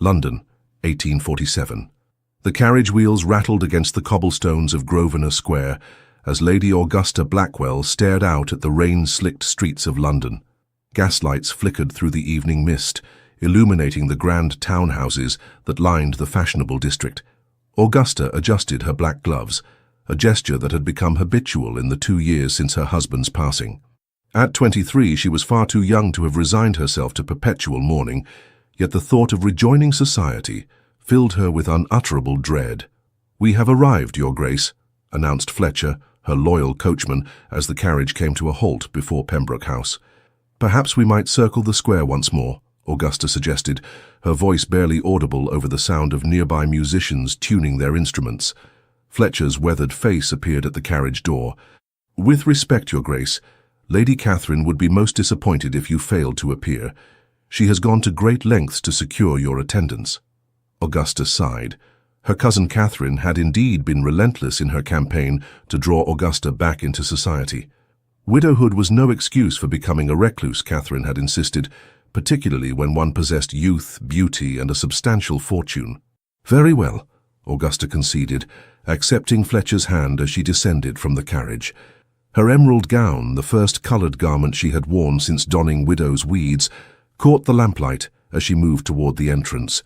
London, 1847. The carriage wheels rattled against the cobblestones of Grosvenor Square as Lady Augusta Blackwell stared out at the rain-slicked streets of London. Gaslights flickered through the evening mist, illuminating the grand townhouses that lined the fashionable district. Augusta adjusted her black gloves, a gesture that had become habitual in the 2 years since her husband's passing. At 23, she was far too young to have resigned herself to perpetual mourning, yet the thought of rejoining society filled her with unutterable dread. "We have arrived, Your Grace," announced Fletcher, her loyal coachman, as the carriage came to a halt before Pembroke House. "Perhaps we might circle the square once more," Augusta suggested, her voice barely audible over the sound of nearby musicians tuning their instruments. Fletcher's weathered face appeared at the carriage door. "With respect, Your Grace, Lady Catherine would be most disappointed if you failed to appear. She has gone to great lengths to secure your attendance." Augusta sighed. Her cousin Catherine had indeed been relentless in her campaign to draw Augusta back into society. Widowhood was no excuse for becoming a recluse, Catherine had insisted, particularly when one possessed youth, beauty, and a substantial fortune. "Very well," Augusta conceded, accepting Fletcher's hand as she descended from the carriage. Her emerald gown, the first coloured garment she had worn since donning widow's weeds, caught the lamplight as she moved toward the entrance.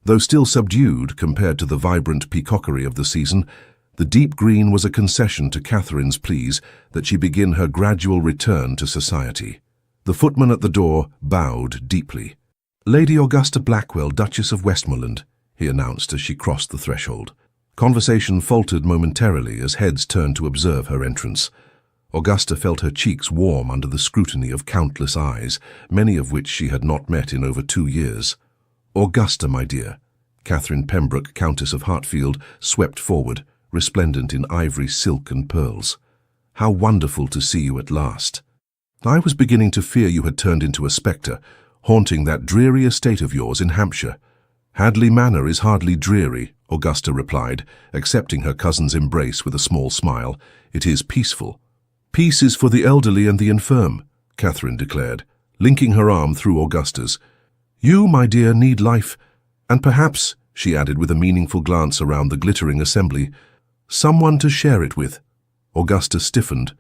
Though still subdued compared to the vibrant peacockery of the season, the deep green was a concession to Catherine's pleas that she begin her gradual return to society. The footman at the door bowed deeply. "Lady Augusta Blackwell, Duchess of Westmoreland," he announced as she crossed the threshold. Conversation faltered momentarily as heads turned to observe her entrance. Augusta felt her cheeks warm under the scrutiny of countless eyes, many of which she had not met in over 2 years. "Augusta, my dear," Catherine Pembroke, Countess of Hartfield, swept forward, resplendent in ivory, silk and pearls. "How wonderful to see you at last. I was beginning to fear you had turned into a spectre, haunting that dreary estate of yours in Hampshire." "Hadley Manor is hardly dreary," Augusta replied, accepting her cousin's embrace with a small smile. "It is peaceful." "Peace is for the elderly and the infirm," Catherine declared, linking her arm through Augusta's. "You, my dear, need life, and perhaps," she added with a meaningful glance around the glittering assembly, "someone to share it with." Augusta stiffened.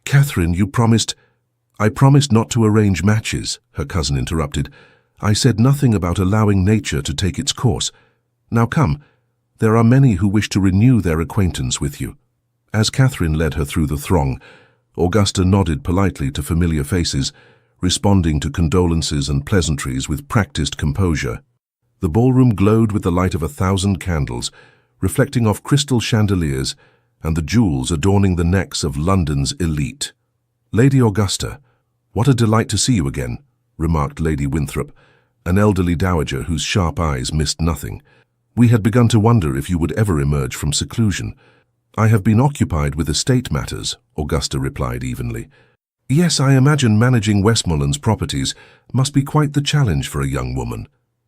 "Catherine, you promised—" "I promised not to arrange matches," her cousin interrupted. "I said nothing about allowing nature to take its course. Now come, there are many who wish to renew their acquaintance with you." As Catherine led her through the throng, Augusta nodded politely to familiar faces, responding to condolences and pleasantries with practiced composure. The ballroom glowed with the light of 1,000 candles, reflecting off crystal chandeliers and the jewels adorning the necks of London's elite. "Lady Augusta, what a delight to see you again," remarked Lady Winthrop, an elderly dowager whose sharp eyes missed nothing. "We had begun to wonder if you would ever emerge from seclusion." "I have been occupied with estate matters," Augusta replied evenly. "Yes, I imagine managing Westmoreland's properties must be quite the challenge for a young woman,"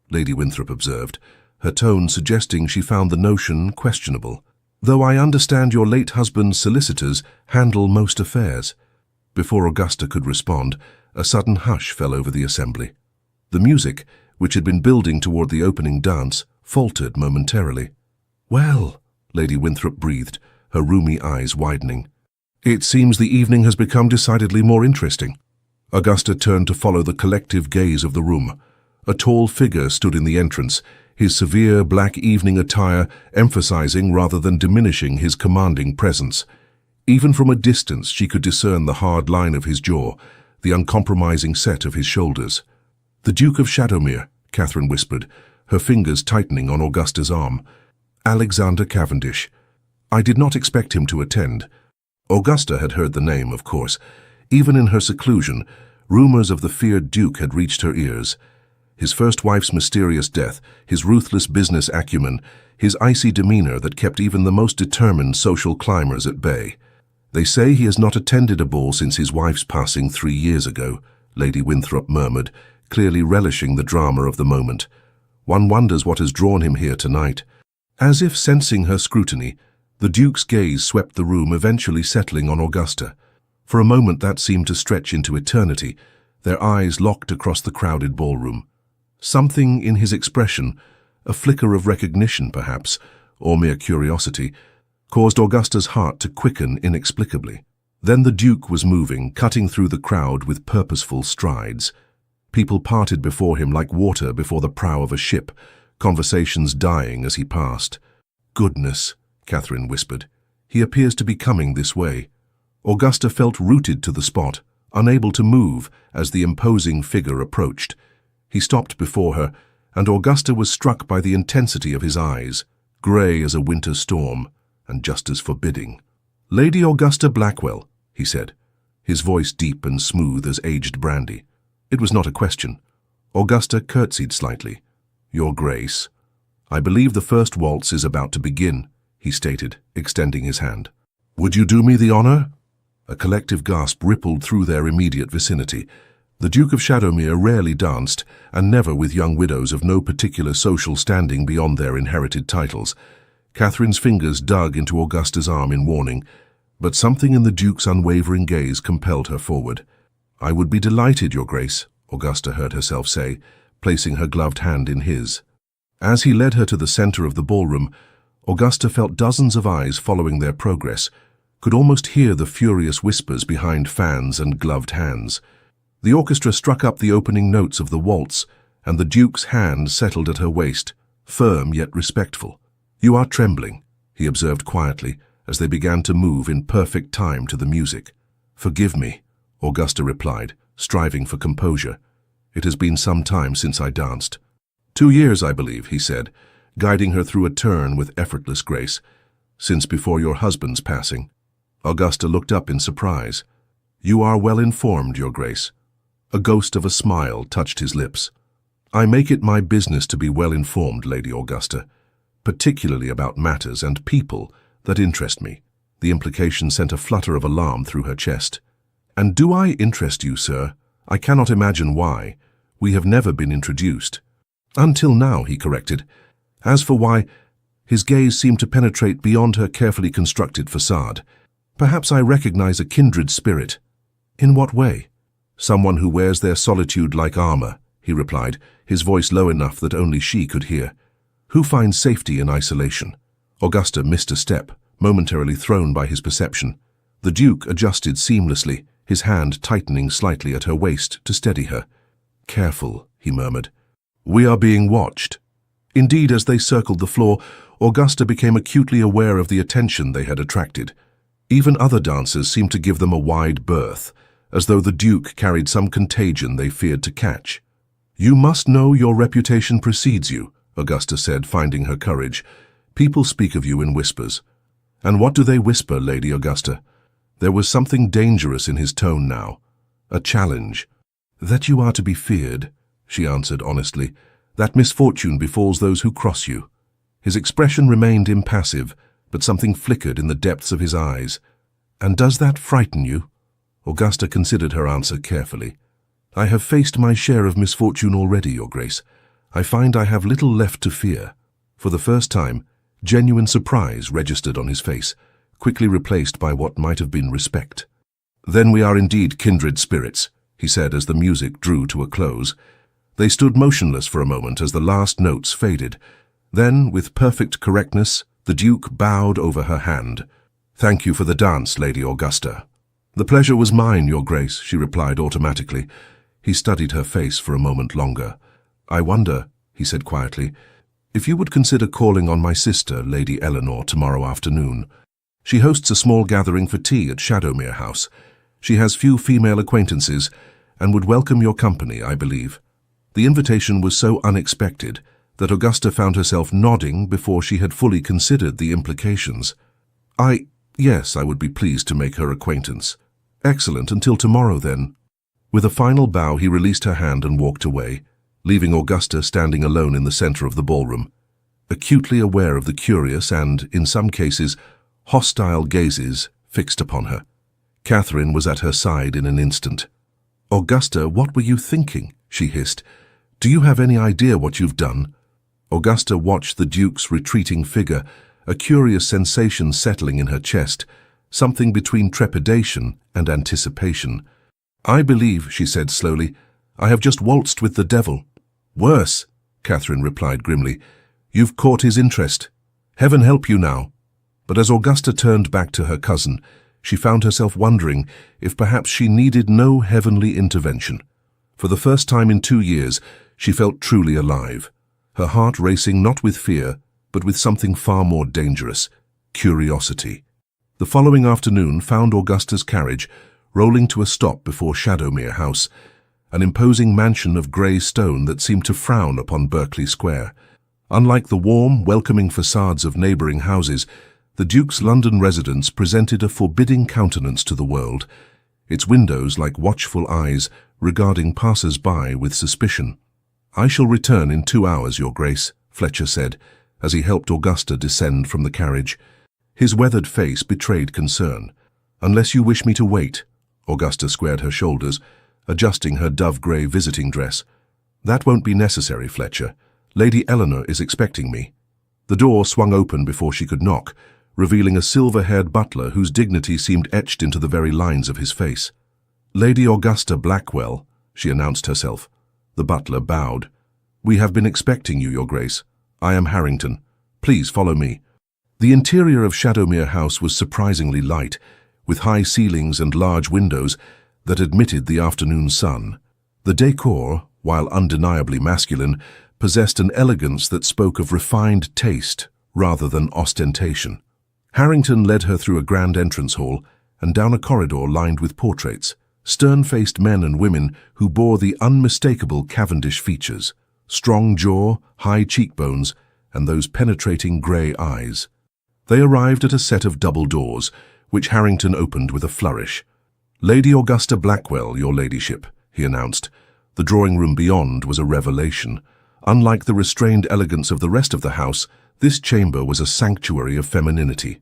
Lady Winthrop observed, her tone suggesting she found the notion questionable. "Though I understand your late husband's solicitors handle most affairs." Before Augusta could respond, a sudden hush fell over the assembly. The music, which had been building toward the opening dance, faltered momentarily. "Well," Lady Winthrop breathed, her roomy eyes widening. "It seems the evening has become decidedly more interesting." Augusta turned to follow the collective gaze of the room. A tall figure stood in the entrance, his severe black evening attire emphasizing rather than diminishing his commanding presence. Even from a distance she could discern the hard line of his jaw, the uncompromising set of his shoulders. "The Duke of Shadowmere," Catherine whispered, her fingers tightening on Augusta's arm. "Alexander Cavendish. I did not expect him to attend." Augusta had heard the name, of course. Even in her seclusion, rumors of the feared Duke had reached her ears. His first wife's mysterious death, his ruthless business acumen, his icy demeanor that kept even the most determined social climbers at bay. "They say he has not attended a ball since his wife's passing 3 years ago," Lady Winthrop murmured, clearly relishing the drama of the moment. "One wonders what has drawn him here tonight." As if sensing her scrutiny, the Duke's gaze swept the room, eventually settling on Augusta. For a moment that seemed to stretch into eternity, their eyes locked across the crowded ballroom. Something in his expression, A flicker of recognition, perhaps, or mere curiosity, caused Augusta's heart to quicken inexplicably. Then the Duke was moving, cutting through the crowd with purposeful strides. People parted before him like water before the prow of a ship, conversations dying as he passed. "Goodness," Catherine whispered. "He appears to be coming this way." Augusta felt rooted to the spot, unable to move as the imposing figure approached. He stopped before her, and Augusta was struck by the intensity of his eyes, grey as a winter storm, and just as forbidding. "Lady Augusta Blackwell," he said, his voice deep and smooth as aged brandy. It was not a question. Augusta curtsied slightly. "Your Grace." "I believe the first waltz is about to begin," he stated, extending his hand. "Would you do me the honor?" A collective gasp rippled through their immediate vicinity. The Duke of Shadowmere rarely danced, and never with young widows of no particular social standing beyond their inherited titles. Catherine's fingers dug into Augusta's arm in warning, but something in the Duke's unwavering gaze compelled her forward. "I would be delighted, Your Grace," Augusta heard herself say, placing her gloved hand in his. As he led her to the center of the ballroom, Augusta felt dozens of eyes following their progress, could almost hear the furious whispers behind fans and gloved hands. The orchestra struck up the opening notes of the waltz, and the Duke's hand settled at her waist, firm yet respectful. "You are trembling," he observed quietly, as they began to move in perfect time to the music. "Forgive me," Augusta replied, striving for composure. "It has been some time since I danced." 2 years, I believe," he said, guiding her through a turn with effortless grace. "Since before your husband's passing." Augusta looked up in surprise. "You are well informed, Your Grace." A ghost of a smile touched his lips. "I make it my business to be well informed, Lady Augusta, particularly about matters and people that interest me." The implication sent a flutter of alarm through her chest. "And do I interest you, sir? I cannot imagine why. We have never been introduced." "Until now," he corrected. "As for why," his gaze seemed to penetrate beyond her carefully constructed facade. "Perhaps I recognize a kindred spirit." "In what way?" "Someone who wears their solitude like armor," he replied, his voice low enough that only she could hear. "Who finds safety in isolation?" Augusta missed a step, momentarily thrown by his perception. The Duke adjusted seamlessly, his hand tightening slightly at her waist to steady her. "Careful," he murmured. "We are being watched." Indeed, as they circled the floor, Augusta became acutely aware of the attention they had attracted. Even other dancers seemed to give them a wide berth, as though the Duke carried some contagion they feared to catch. "You must know your reputation precedes you," Augusta said, finding her courage. "People speak of you in whispers." "And what do they whisper, Lady Augusta?" There was something dangerous in his tone now. A challenge. "That you are to be feared," she answered honestly. "That misfortune befalls those who cross you." His expression remained impassive, but something flickered in the depths of his eyes. "And does that frighten you?" Augusta considered her answer carefully. "I have faced my share of misfortune already, Your Grace. I find I have little left to fear." For the first time, genuine surprise registered on his face, quickly replaced by what might have been respect. "Then we are indeed kindred spirits," he said as the music drew to a close. They stood motionless for a moment as the last notes faded. Then, with perfect correctness, the Duke bowed over her hand. "Thank you for the dance, Lady Augusta." "The pleasure was mine, Your Grace," she replied automatically. He studied her face for a moment longer. "I wonder," he said quietly, "if you would consider calling on my sister, Lady Eleanor, tomorrow afternoon. She hosts a small gathering for tea at Shadowmere House. She has few female acquaintances, and would welcome your company, I believe." The invitation was so unexpected that Augusta found herself nodding before she had fully considered the implications. Yes, I would be pleased to make her acquaintance." "Excellent, until tomorrow then." With a final bow, he released her hand and walked away, leaving Augusta standing alone in the center of the ballroom, acutely aware of the curious and, in some cases, hostile gazes fixed upon her. Catherine was at her side in an instant. "Augusta, what were you thinking?" she hissed. "Do you have any idea what you've done?" Augusta watched the Duke's retreating figure, a curious sensation settling in her chest, something between trepidation and anticipation. "I believe," she said slowly, "I have just waltzed with the devil." "Worse," Catherine replied grimly. You've caught his interest. Heaven help you now." But as Augusta turned back to her cousin, she found herself wondering if perhaps she needed no heavenly intervention. For the first time in 2 years, she felt truly alive, her heart racing not with fear, but with something far more dangerous: curiosity. The following afternoon found Augusta's carriage rolling to a stop before Shadowmere House, an imposing mansion of grey stone that seemed to frown upon Berkeley Square. Unlike the warm, welcoming facades of neighbouring houses, the Duke's London residence presented a forbidding countenance to the world, its windows like watchful eyes regarding passers-by with suspicion. "I shall return in 2 hours, Your Grace," Fletcher said, as he helped Augusta descend from the carriage. His weathered face betrayed concern. "Unless you wish me to wait," Augusta squared her shoulders, adjusting her dove-grey visiting dress. "That won't be necessary, Fletcher. Lady Eleanor is expecting me." The door swung open before she could knock, revealing a silver-haired butler whose dignity seemed etched into the very lines of his face. "Lady Augusta Blackwell," she announced herself. The butler bowed. "We have been expecting you, Your Grace. I am Harrington. Please follow me." The interior of Shadowmere House was surprisingly light, with high ceilings and large windows that admitted the afternoon sun. The decor, while undeniably masculine, possessed an elegance that spoke of refined taste rather than ostentation. Harrington led her through a grand entrance hall and down a corridor lined with portraits, stern-faced men and women who bore the unmistakable Cavendish features: strong jaw, high cheekbones, and those penetrating grey eyes. They arrived at a set of double doors, which Harrington opened with a flourish. "Lady Augusta Blackwell, Your Ladyship," he announced. The drawing-room beyond was a revelation. Unlike the restrained elegance of the rest of the house, this chamber was a sanctuary of femininity.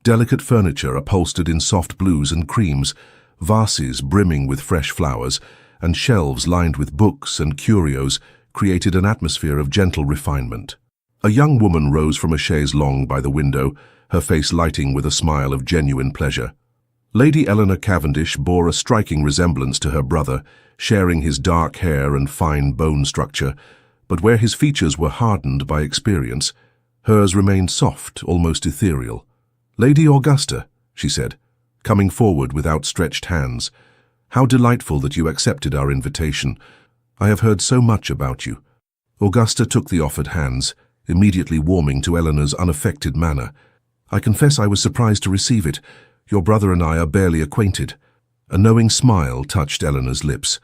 Delicate furniture upholstered in soft blues and creams, vases brimming with fresh flowers, and shelves lined with books and curios created an atmosphere of gentle refinement. A young woman rose from a chaise longue by the window, her face lighting with a smile of genuine pleasure. Lady Eleanor Cavendish bore a striking resemblance to her brother, sharing his dark hair and fine bone structure, but where his features were hardened by experience, hers remained soft, almost ethereal. "Lady Augusta," she said, coming forward with outstretched hands, "how delightful that you accepted our invitation. I have heard so much about you." Augusta took the offered hands, immediately warming to Eleanor's unaffected manner. "I confess I was surprised to receive it. Your brother and I are barely acquainted." A knowing smile touched Eleanor's lips.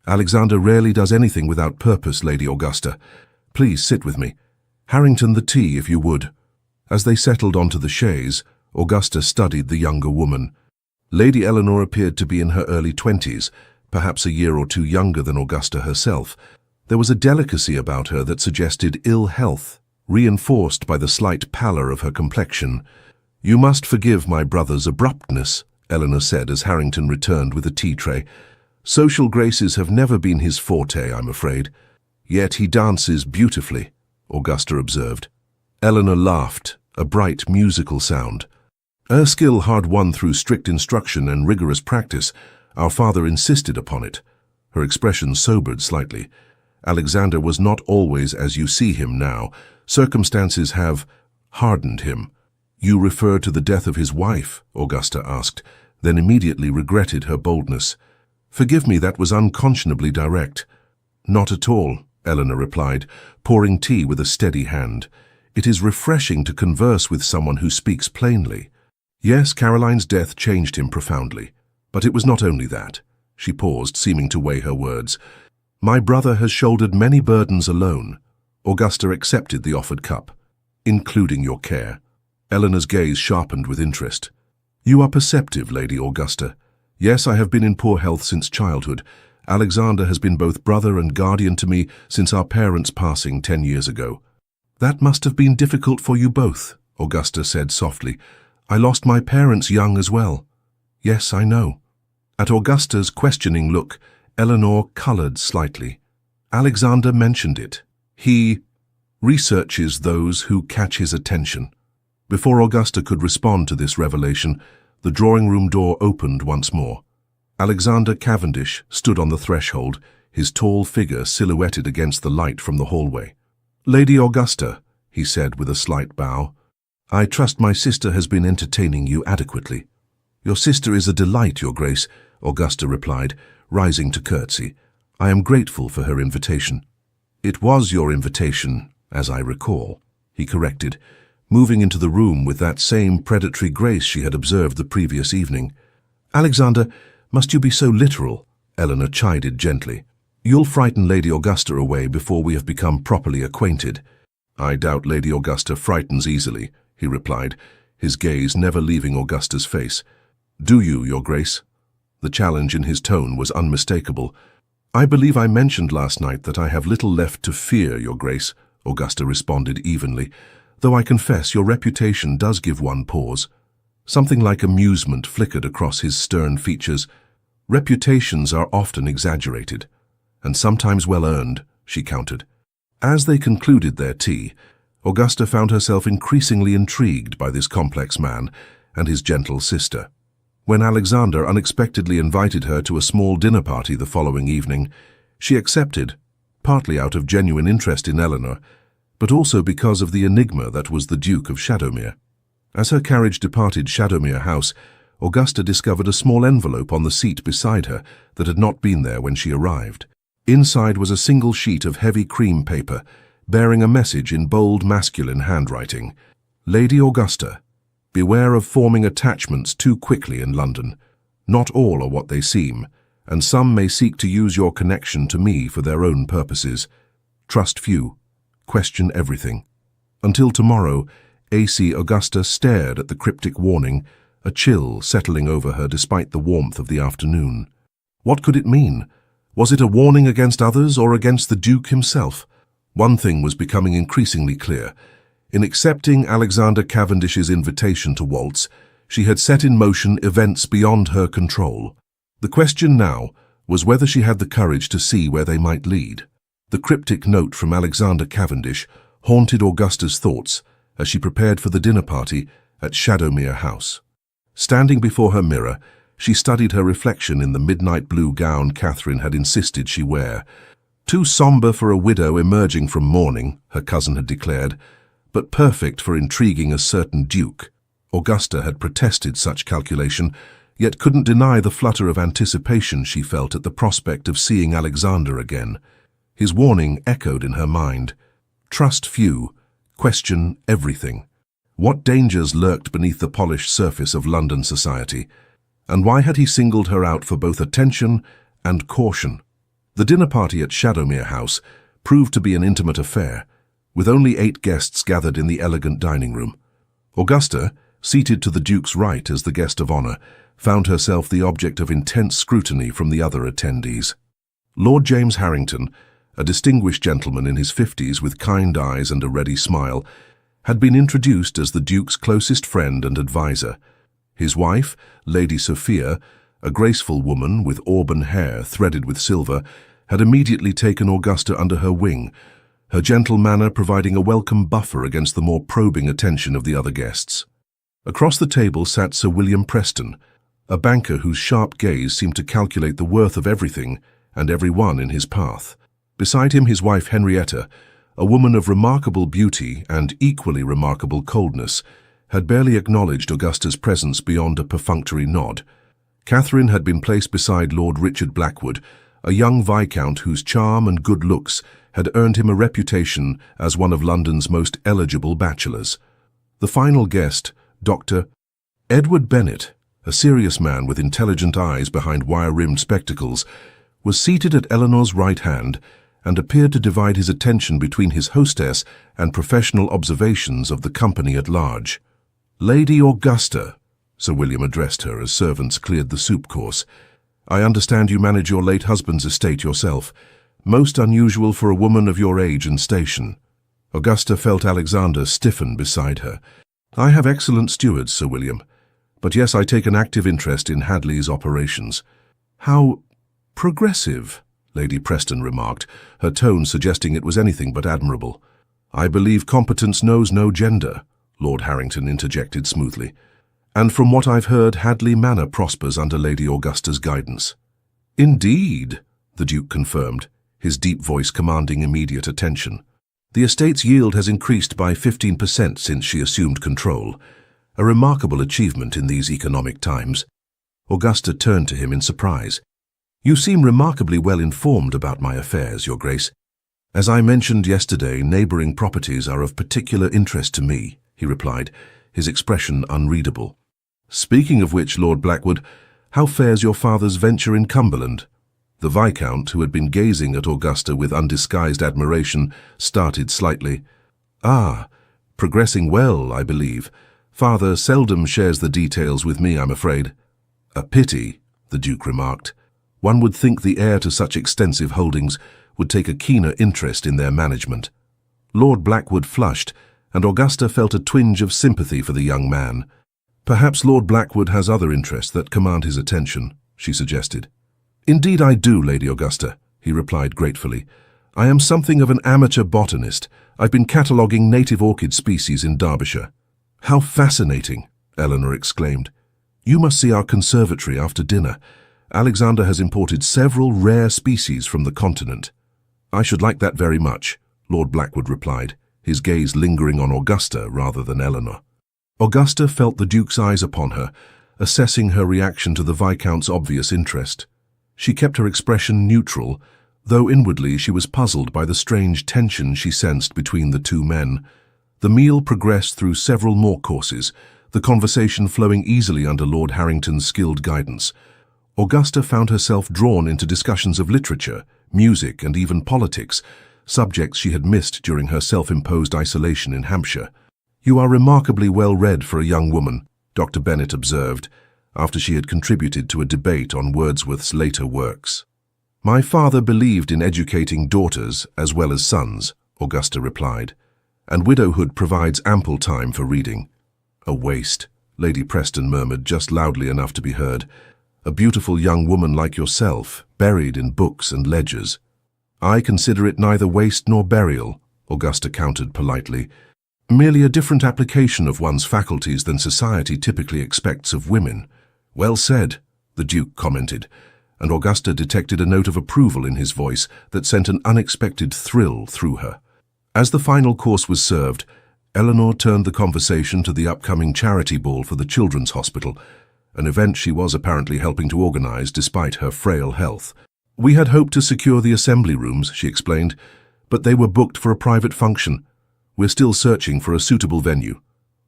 "Alexander rarely does anything without purpose, Lady Augusta. Please sit with me. Harrington, the tea, if you would." As they settled onto the chaise, Augusta studied the younger woman. Lady Eleanor appeared to be in her early 20s, perhaps a year or two younger than Augusta herself. There was a delicacy about her that suggested ill health, reinforced by the slight pallor of her complexion. "You must forgive my brother's abruptness," Eleanor said as Harrington returned with a tea tray. "Social graces have never been his forte, I'm afraid." "Yet he dances beautifully," Augusta observed. Eleanor laughed, a bright musical sound. "Her skill hard won through strict instruction and rigorous practice. Our father insisted upon it." Her expression sobered slightly. "Alexander was not always as you see him now. Circumstances have hardened him." "You refer to the death of his wife?" Augusta asked, then immediately regretted her boldness. "Forgive me, that was unconscionably direct." "Not at all," Eleanor replied, pouring tea with a steady hand. "It is refreshing to converse with someone who speaks plainly. Yes, Caroline's death changed him profoundly. But it was not only that." She paused, seeming to weigh her words. "My brother has shouldered many burdens alone." Augusta accepted the offered cup. "Including your care." Eleanor's gaze sharpened with interest. "You are perceptive, Lady Augusta. Yes, I have been in poor health since childhood. Alexander has been both brother and guardian to me since our parents' passing 10 years ago." "That must have been difficult for you both," Augusta said softly. "I lost my parents young as well." "Yes, I know." At Augusta's questioning look, Eleanor coloured slightly. "Alexander mentioned it. He researches those who catch his attention." Before Augusta could respond to this revelation, the drawing-room door opened once more. Alexander Cavendish stood on the threshold, his tall figure silhouetted against the light from the hallway. "Lady Augusta," he said with a slight bow. "I trust my sister has been entertaining you adequately." "Your sister is a delight, Your Grace," Augusta replied, rising to curtsy. "I am grateful for her invitation." "It was your invitation, as I recall," he corrected, moving into the room with that same predatory grace she had observed the previous evening. "Alexander, must you be so literal?" Eleanor chided gently. "You'll frighten Lady Augusta away before we have become properly acquainted." "I doubt Lady Augusta frightens easily," he replied, his gaze never leaving Augusta's face. "Do you, Your Grace?" The challenge in his tone was unmistakable. "I believe I mentioned last night that I have little left to fear, Your Grace," Augusta responded evenly, "though I confess your reputation does give one pause." Something like amusement flickered across his stern features. "Reputations are often exaggerated, and sometimes well-earned," she countered. As they concluded their tea, Augusta found herself increasingly intrigued by this complex man and his gentle sister. When Alexander unexpectedly invited her to a small dinner party the following evening, she accepted, partly out of genuine interest in Eleanor, but also because of the enigma that was the Duke of Shadowmere. As her carriage departed Shadowmere House, Augusta discovered a small envelope on the seat beside her that had not been there when she arrived. Inside was a single sheet of heavy cream paper, bearing a message in bold masculine handwriting. "Lady Augusta, beware of forming attachments too quickly in London. Not all are what they seem, and some may seek to use your connection to me for their own purposes. Trust few. Question everything." Until tomorrow, AC Augusta stared at the cryptic warning, a chill settling over her despite the warmth of the afternoon. What could it mean? Was it a warning against others or against the Duke himself? One thing was becoming increasingly clear. In accepting Alexander Cavendish's invitation to waltz, she had set in motion events beyond her control. The question now was whether she had the courage to see where they might lead. The cryptic note from Alexander Cavendish haunted Augusta's thoughts as she prepared for the dinner party at Shadowmere House. Standing before her mirror, she studied her reflection in the midnight blue gown Catherine had insisted she wear. "Too sombre for a widow emerging from mourning," her cousin had declared, "but perfect for intriguing a certain duke." Augusta had protested such calculation, yet couldn't deny the flutter of anticipation she felt at the prospect of seeing Alexander again. His warning echoed in her mind. Trust few, question everything. What dangers lurked beneath the polished surface of London society? And why had he singled her out for both attention and caution? The dinner party at Shadowmere House proved to be an intimate affair, with only 8 guests gathered in the elegant dining room. Augusta, seated to the Duke's right as the guest of honor, found herself the object of intense scrutiny from the other attendees. Lord James Harrington, a distinguished gentleman in his 50s with kind eyes and a ready smile, had been introduced as the Duke's closest friend and advisor. His wife, Lady Sophia, a graceful woman with auburn hair threaded with silver, had immediately taken Augusta under her wing, her gentle manner providing a welcome buffer against the more probing attention of the other guests. Across the table sat Sir William Preston, a banker whose sharp gaze seemed to calculate the worth of everything and everyone in his path. Beside him his wife Henrietta, a woman of remarkable beauty and equally remarkable coldness, had barely acknowledged Augusta's presence beyond a perfunctory nod. Catherine had been placed beside Lord Richard Blackwood, a young viscount whose charm and good looks had earned him a reputation as one of London's most eligible bachelors. The final guest, Dr. Edward Bennet, a serious man with intelligent eyes behind wire-rimmed spectacles, was seated at Eleanor's right hand and appeared to divide his attention between his hostess and professional observations of the company at large. "Lady Augusta," Sir William addressed her as servants cleared the soup course, "I understand you manage your late husband's estate yourself. Most unusual for a woman of your age and station." Augusta felt Alexander stiffen beside her. "I have excellent stewards, Sir William, but yes, I take an active interest in Hadley's operations." "How progressive," Lady Preston remarked, her tone suggesting it was anything but admirable. "I believe competence knows no gender," Lord Harrington interjected smoothly. "And from what I've heard, Hadley Manor prospers under Lady Augusta's guidance." "Indeed," the Duke confirmed, his deep voice commanding immediate attention. The estate's yield has increased by 15% since she assumed control, a remarkable achievement in these economic times. Augusta turned to him in surprise. You seem remarkably well informed about my affairs, Your Grace. As I mentioned yesterday, neighboring properties are of particular interest to me, he replied, his expression unreadable. Speaking of which, Lord Blackwood, how fares your father's venture in Cumberland? The Viscount, who had been gazing at Augusta with undisguised admiration, started slightly. Ah, progressing well, I believe. Father seldom shares the details with me, I'm afraid. A pity, the Duke remarked. One would think the heir to such extensive holdings would take a keener interest in their management. Lord Blackwood flushed, and Augusta felt a twinge of sympathy for the young man. Perhaps Lord Blackwood has other interests that command his attention, she suggested. Indeed I do, Lady Augusta, he replied gratefully. I am something of an amateur botanist. I've been cataloguing native orchid species in Derbyshire. How fascinating, Eleanor exclaimed. You must see our conservatory after dinner. Alexander has imported several rare species from the continent. I should like that very much, Lord Blackwood replied, his gaze lingering on Augusta rather than Eleanor. Augusta felt the Duke's eyes upon her, assessing her reaction to the Viscount's obvious interest. She kept her expression neutral, though inwardly she was puzzled by the strange tension she sensed between the two men. The meal progressed through several more courses, the conversation flowing easily under Lord Harrington's skilled guidance. Augusta found herself drawn into discussions of literature, music, and even politics, subjects she had missed during her self-imposed isolation in Hampshire. You are remarkably well read for a young woman, Dr. Bennet observed, after she had contributed to a debate on Wordsworth's later works. My father believed in educating daughters as well as sons, Augusta replied, and widowhood provides ample time for reading. A waste, Lady Preston murmured just loudly enough to be heard. A beautiful young woman like yourself, buried in books and ledgers. I consider it neither waste nor burial, Augusta countered politely. Merely a different application of one's faculties than society typically expects of women. Well said, the Duke commented, and Augusta detected a note of approval in his voice that sent an unexpected thrill through her. As the final course was served, Eleanor turned the conversation to the upcoming charity ball for the Children's Hospital, an event she was apparently helping to organize despite her frail health. We had hoped to secure the assembly rooms, she explained, but they were booked for a private function. We're still searching for a suitable venue.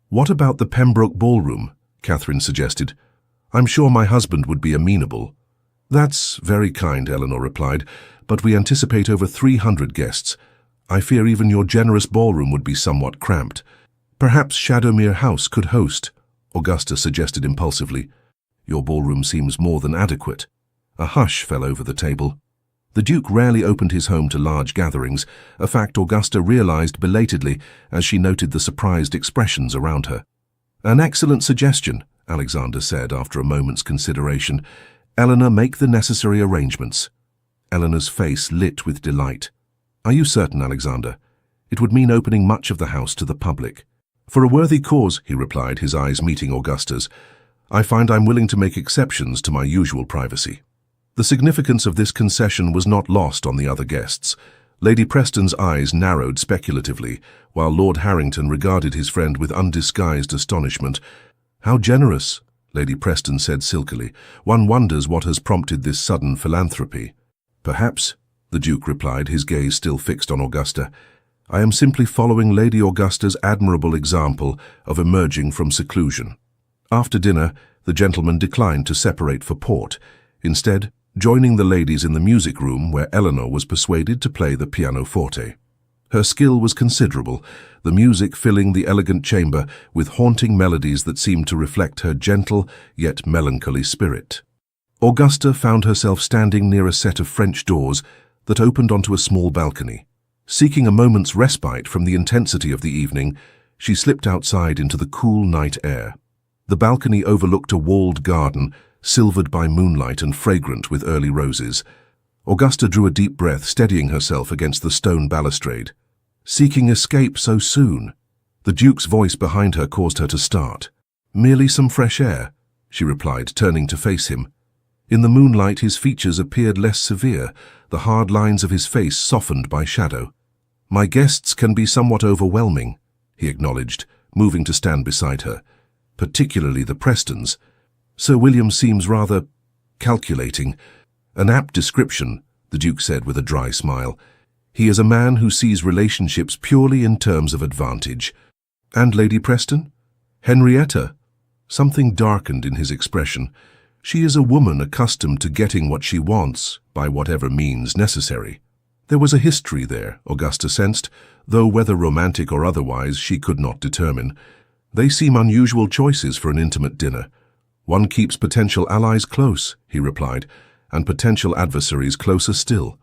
What about the Pembroke Ballroom? Catherine suggested. I'm sure my husband would be amenable. That's very kind, Eleanor replied, but we anticipate over 300 guests. I fear even your generous ballroom would be somewhat cramped. Perhaps Shadowmere House could host, Augusta suggested impulsively. Your ballroom seems more than adequate. A hush fell over the table. The Duke rarely opened his home to large gatherings, a fact Augusta realized belatedly as she noted the surprised expressions around her. An excellent suggestion, Alexander said after a moment's consideration. Eleanor, make the necessary arrangements. Eleanor's face lit with delight. Are you certain, Alexander? It would mean opening much of the house to the public. For a worthy cause, he replied, his eyes meeting Augusta's. I find I'm willing to make exceptions to my usual privacy. The significance of this concession was not lost on the other guests. Lady Preston's eyes narrowed speculatively, while Lord Harrington regarded his friend with undisguised astonishment. How generous, Lady Preston said silkily. One wonders what has prompted this sudden philanthropy. Perhaps, the Duke replied, his gaze still fixed on Augusta. I am simply following Lady Augusta's admirable example of emerging from seclusion. After dinner, the gentlemen declined to separate for port, instead joining the ladies in the music room where Eleanor was persuaded to play the pianoforte. Her skill was considerable, the music filling the elegant chamber with haunting melodies that seemed to reflect her gentle yet melancholy spirit. Augusta found herself standing near a set of French doors that opened onto a small balcony. Seeking a moment's respite from the intensity of the evening, she slipped outside into the cool night air. The balcony overlooked a walled garden, silvered by moonlight and fragrant with early roses. Augusta drew a deep breath, steadying herself against the stone balustrade. Seeking escape so soon? The Duke's voice behind her caused her to start. Merely some fresh air, she replied, turning to face him. In the moonlight his features appeared less severe, the hard lines of his face softened by shadow. My guests can be somewhat overwhelming, he acknowledged, moving to stand beside her. Particularly the Prestons. Sir William seems rather calculating. An apt description, the Duke said with a dry smile. He is a man who sees relationships purely in terms of advantage. And Lady Preston? Henrietta? Something darkened in his expression. She is a woman accustomed to getting what she wants, by whatever means necessary. There was a history there, Augusta sensed, though whether romantic or otherwise she could not determine. They seem unusual choices for an intimate dinner. One keeps potential allies close, he replied, and potential adversaries closer still.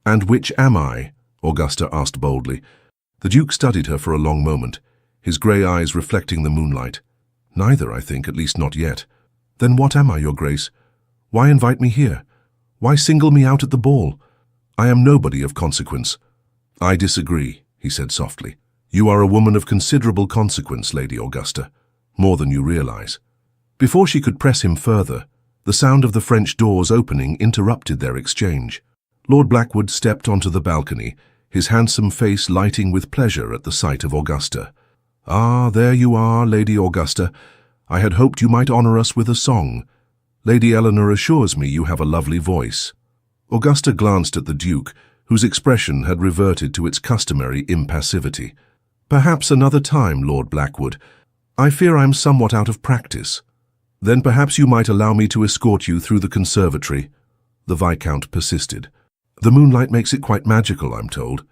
And which am I? Augusta asked boldly. The Duke studied her for a long moment, his grey eyes reflecting the moonlight. Neither, I think, at least not yet. Then what am I, Your Grace? Why invite me here? Why single me out at the ball? I am nobody of consequence. I disagree, he said softly. You are a woman of considerable consequence, Lady Augusta, more than you realize. Before she could press him further, the sound of the French doors opening interrupted their exchange. Lord Blackwood stepped onto the balcony, his handsome face lighting with pleasure at the sight of Augusta. Ah, there you are, Lady Augusta. I had hoped you might honor us with a song. Lady Eleanor assures me you have a lovely voice. Augusta glanced at the Duke, whose expression had reverted to its customary impassivity. Perhaps another time, Lord Blackwood. I fear I'm somewhat out of practice. Then perhaps you might allow me to escort you through the conservatory. The Viscount persisted. The moonlight makes it quite magical, I'm told.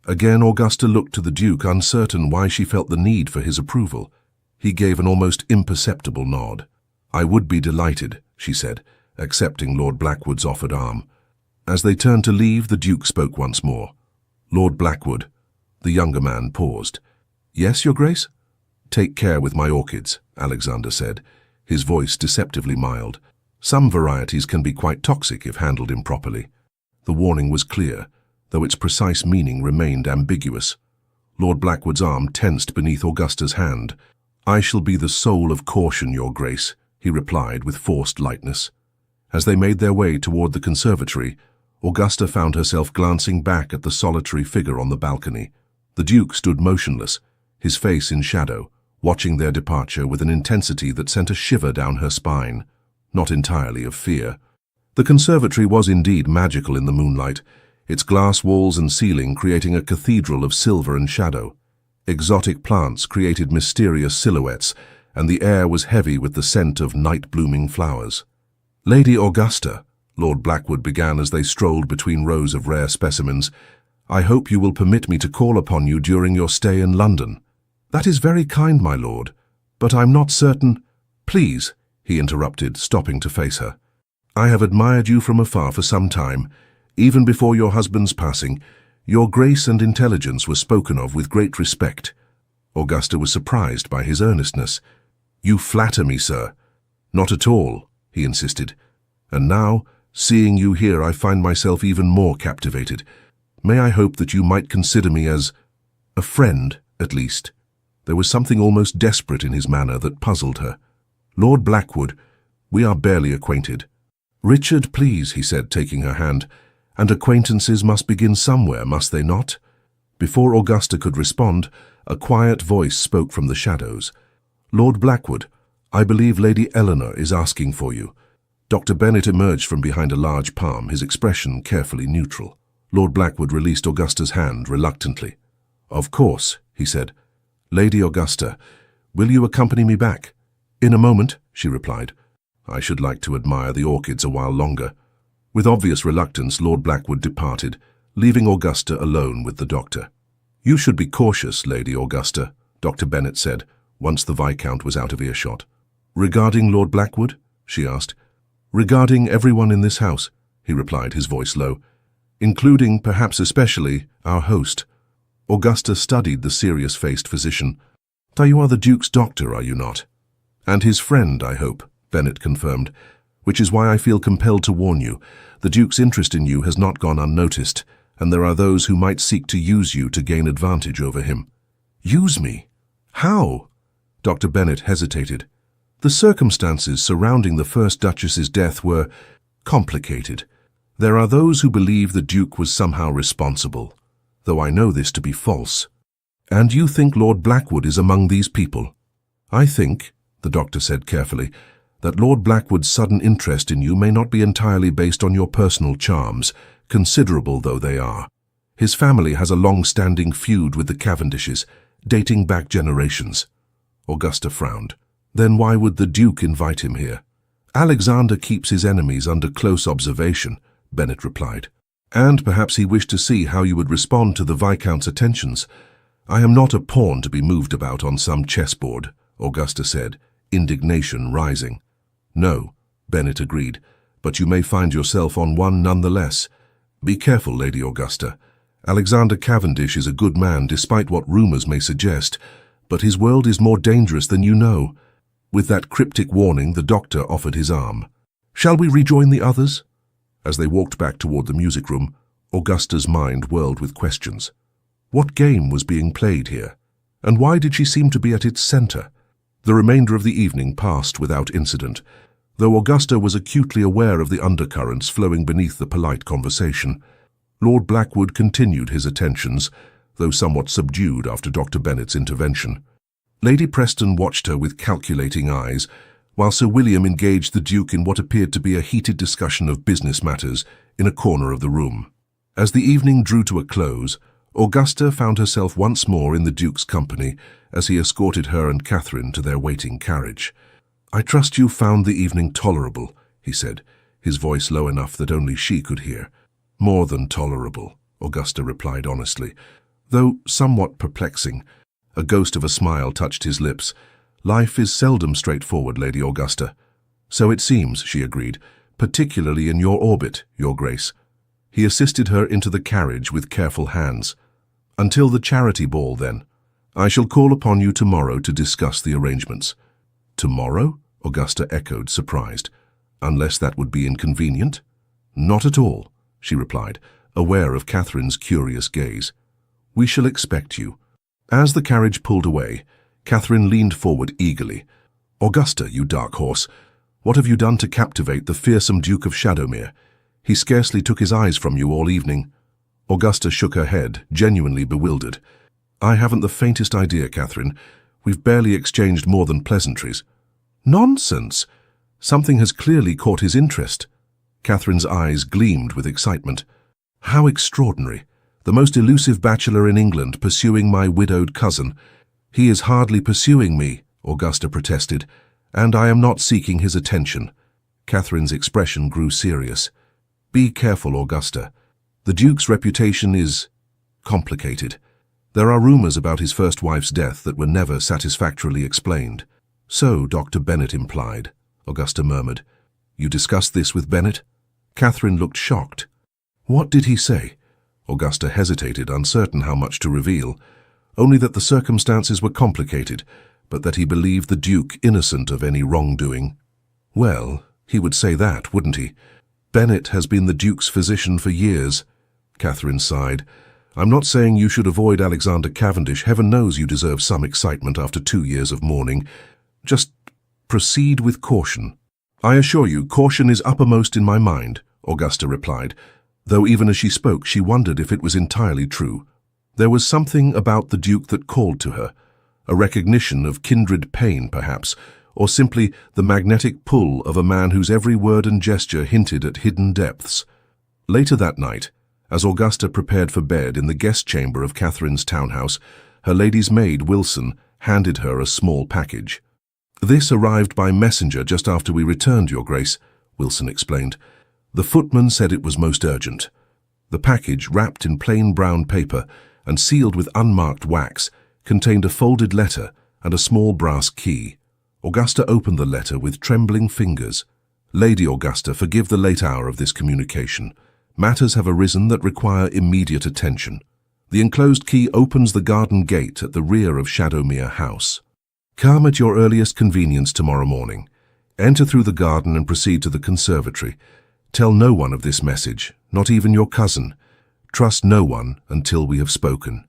Again Augusta looked to the Duke, uncertain why she felt the need for his approval. He gave an almost imperceptible nod. I would be delighted, she said, accepting Lord Blackwood's offered arm. As they turned to leave, the Duke spoke once more. Lord Blackwood. The younger man paused. Yes, Your Grace? Take care with my orchids, Alexander said, his voice deceptively mild. Some varieties can be quite toxic if handled improperly. The warning was clear, though its precise meaning remained ambiguous. Lord Blackwood's arm tensed beneath Augusta's hand. I shall be the soul of caution, Your Grace, he replied with forced lightness. As they made their way toward the conservatory, Augusta found herself glancing back at the solitary figure on the balcony. The Duke stood motionless, his face in shadow, watching their departure with an intensity that sent a shiver down her spine, not entirely of fear. The conservatory was indeed magical in the moonlight, its glass walls and ceiling creating a cathedral of silver and shadow. Exotic plants created mysterious silhouettes, and the air was heavy with the scent of night-blooming flowers. Lady Augusta, Lord Blackwood began as they strolled between rows of rare specimens, I hope you will permit me to call upon you during your stay in London. That is very kind, my lord, but I'm not certain— Please, he interrupted, stopping to face her. I have admired you from afar for some time. Even before your husband's passing, your grace and intelligence were spoken of with great respect. Augusta was surprised by his earnestness. You flatter me, sir. Not at all, he insisted. And now, seeing you here, I find myself even more captivated. May I hope that you might consider me as a friend, at least? There was something almost desperate in his manner that puzzled her. Lord Blackwood, we are barely acquainted. Richard, please, he said, taking her hand. And acquaintances must begin somewhere, must they not? Before Augusta could respond, a quiet voice spoke from the shadows. Lord Blackwood, I believe Lady Eleanor is asking for you. Dr. Bennet emerged from behind a large palm, his expression carefully neutral. Lord Blackwood released Augusta's hand reluctantly. Of course, he said. Lady Augusta, will you accompany me back? In a moment, she replied. I should like to admire the orchids a while longer. With obvious reluctance, Lord Blackwood departed, leaving Augusta alone with the doctor. You should be cautious, Lady Augusta, Dr. Bennet said, once the Viscount was out of earshot. Regarding Lord Blackwood? She asked. Regarding everyone in this house, he replied, his voice low, including, perhaps especially, our host. Augusta studied the serious-faced physician. You are the Duke's doctor, are you not? And his friend, I hope, Bennet confirmed, which is why I feel compelled to warn you. The Duke's interest in you has not gone unnoticed, and there are those who might seek to use you to gain advantage over him. Use me? How? Dr. Bennet hesitated. The circumstances surrounding the first Duchess's death were complicated. There are those who believe the Duke was somehow responsible. though I know this to be false. And you think Lord Blackwood is among these people? I think, the doctor said carefully, that Lord Blackwood's sudden interest in you may not be entirely based on your personal charms, considerable though they are. His family has a long-standing feud with the Cavendishes, dating back generations. Augusta frowned. Then why would the Duke invite him here? Alexander keeps his enemies under close observation, Bennet replied. And perhaps he wished to see how you would respond to the Viscount's attentions. I am not a pawn to be moved about on some chessboard, Augusta said, indignation rising. No, Bennet agreed, but you may find yourself on one nonetheless. Be careful, Lady Augusta. Alexander Cavendish is a good man despite what rumors may suggest, but his world is more dangerous than you know. With that cryptic warning, the doctor offered his arm. Shall we rejoin the others? As they walked back toward the music room, Augusta's mind whirled with questions. What game was being played here? And why did she seem to be at its center? The remainder of the evening passed without incident, though Augusta was acutely aware of the undercurrents flowing beneath the polite conversation. Lord Blackwood continued his attentions, though somewhat subdued after Dr. Bennet's intervention. Lady Preston watched her with calculating eyes, while Sir William engaged the Duke in what appeared to be a heated discussion of business matters in a corner of the room. As the evening drew to a close, Augusta found herself once more in the Duke's company as he escorted her and Catherine to their waiting carriage. I trust you found the evening tolerable, he said, his voice low enough that only she could hear. More than tolerable, Augusta replied honestly, though somewhat perplexing. A ghost of a smile touched his lips. Life is seldom straightforward, Lady Augusta. So it seems, she agreed, particularly in your orbit, Your Grace. He assisted her into the carriage with careful hands. Until the charity ball, then. I shall call upon you tomorrow to discuss the arrangements. Tomorrow? Augusta echoed, surprised. Unless that would be inconvenient? Not at all, she replied, aware of Catherine's curious gaze. We shall expect you. As the carriage pulled away, Catherine leaned forward eagerly. Augusta, you dark horse, what have you done to captivate the fearsome Duke of Shadowmere? He scarcely took his eyes from you all evening. Augusta shook her head, genuinely bewildered. I haven't the faintest idea, Catherine. We've barely exchanged more than pleasantries. Nonsense! Something has clearly caught his interest. Catherine's eyes gleamed with excitement. How extraordinary! The most elusive bachelor in England pursuing my widowed cousin. He is hardly pursuing me, Augusta protested, and I am not seeking his attention. Catherine's expression grew serious. Be careful, Augusta. The Duke's reputation is complicated. There are rumors about his first wife's death that were never satisfactorily explained. So, Dr. Bennet implied, Augusta murmured. You discussed this with Bennet? Catherine looked shocked. What did he say? Augusta hesitated, uncertain how much to reveal. Only that the circumstances were complicated, but that he believed the Duke innocent of any wrongdoing. Well, he would say that, wouldn't he? Bennet has been the Duke's physician for years. Catherine sighed. I'm not saying you should avoid Alexander Cavendish. Heaven knows you deserve some excitement after 2 years of mourning. Just proceed with caution. I assure you, caution is uppermost in my mind, Augusta replied, though even as she spoke she wondered if it was entirely true. There was something about the Duke that called to her, a recognition of kindred pain, perhaps, or simply the magnetic pull of a man whose every word and gesture hinted at hidden depths. Later that night, as Augusta prepared for bed in the guest chamber of Catherine's townhouse, her lady's maid, Wilson, handed her a small package. This arrived by messenger just after we returned, Your Grace, Wilson explained. The footman said it was most urgent. The package, wrapped in plain brown paper and sealed with unmarked wax, contained a folded letter and a small brass key. Augusta opened the letter with trembling fingers. Lady Augusta, forgive the late hour of this communication. Matters have arisen that require immediate attention. The enclosed key opens the garden gate at the rear of Shadowmere House. Come at your earliest convenience tomorrow morning. Enter through the garden and proceed to the conservatory. Tell no one of this message, not even your cousin. Trust no one until we have spoken.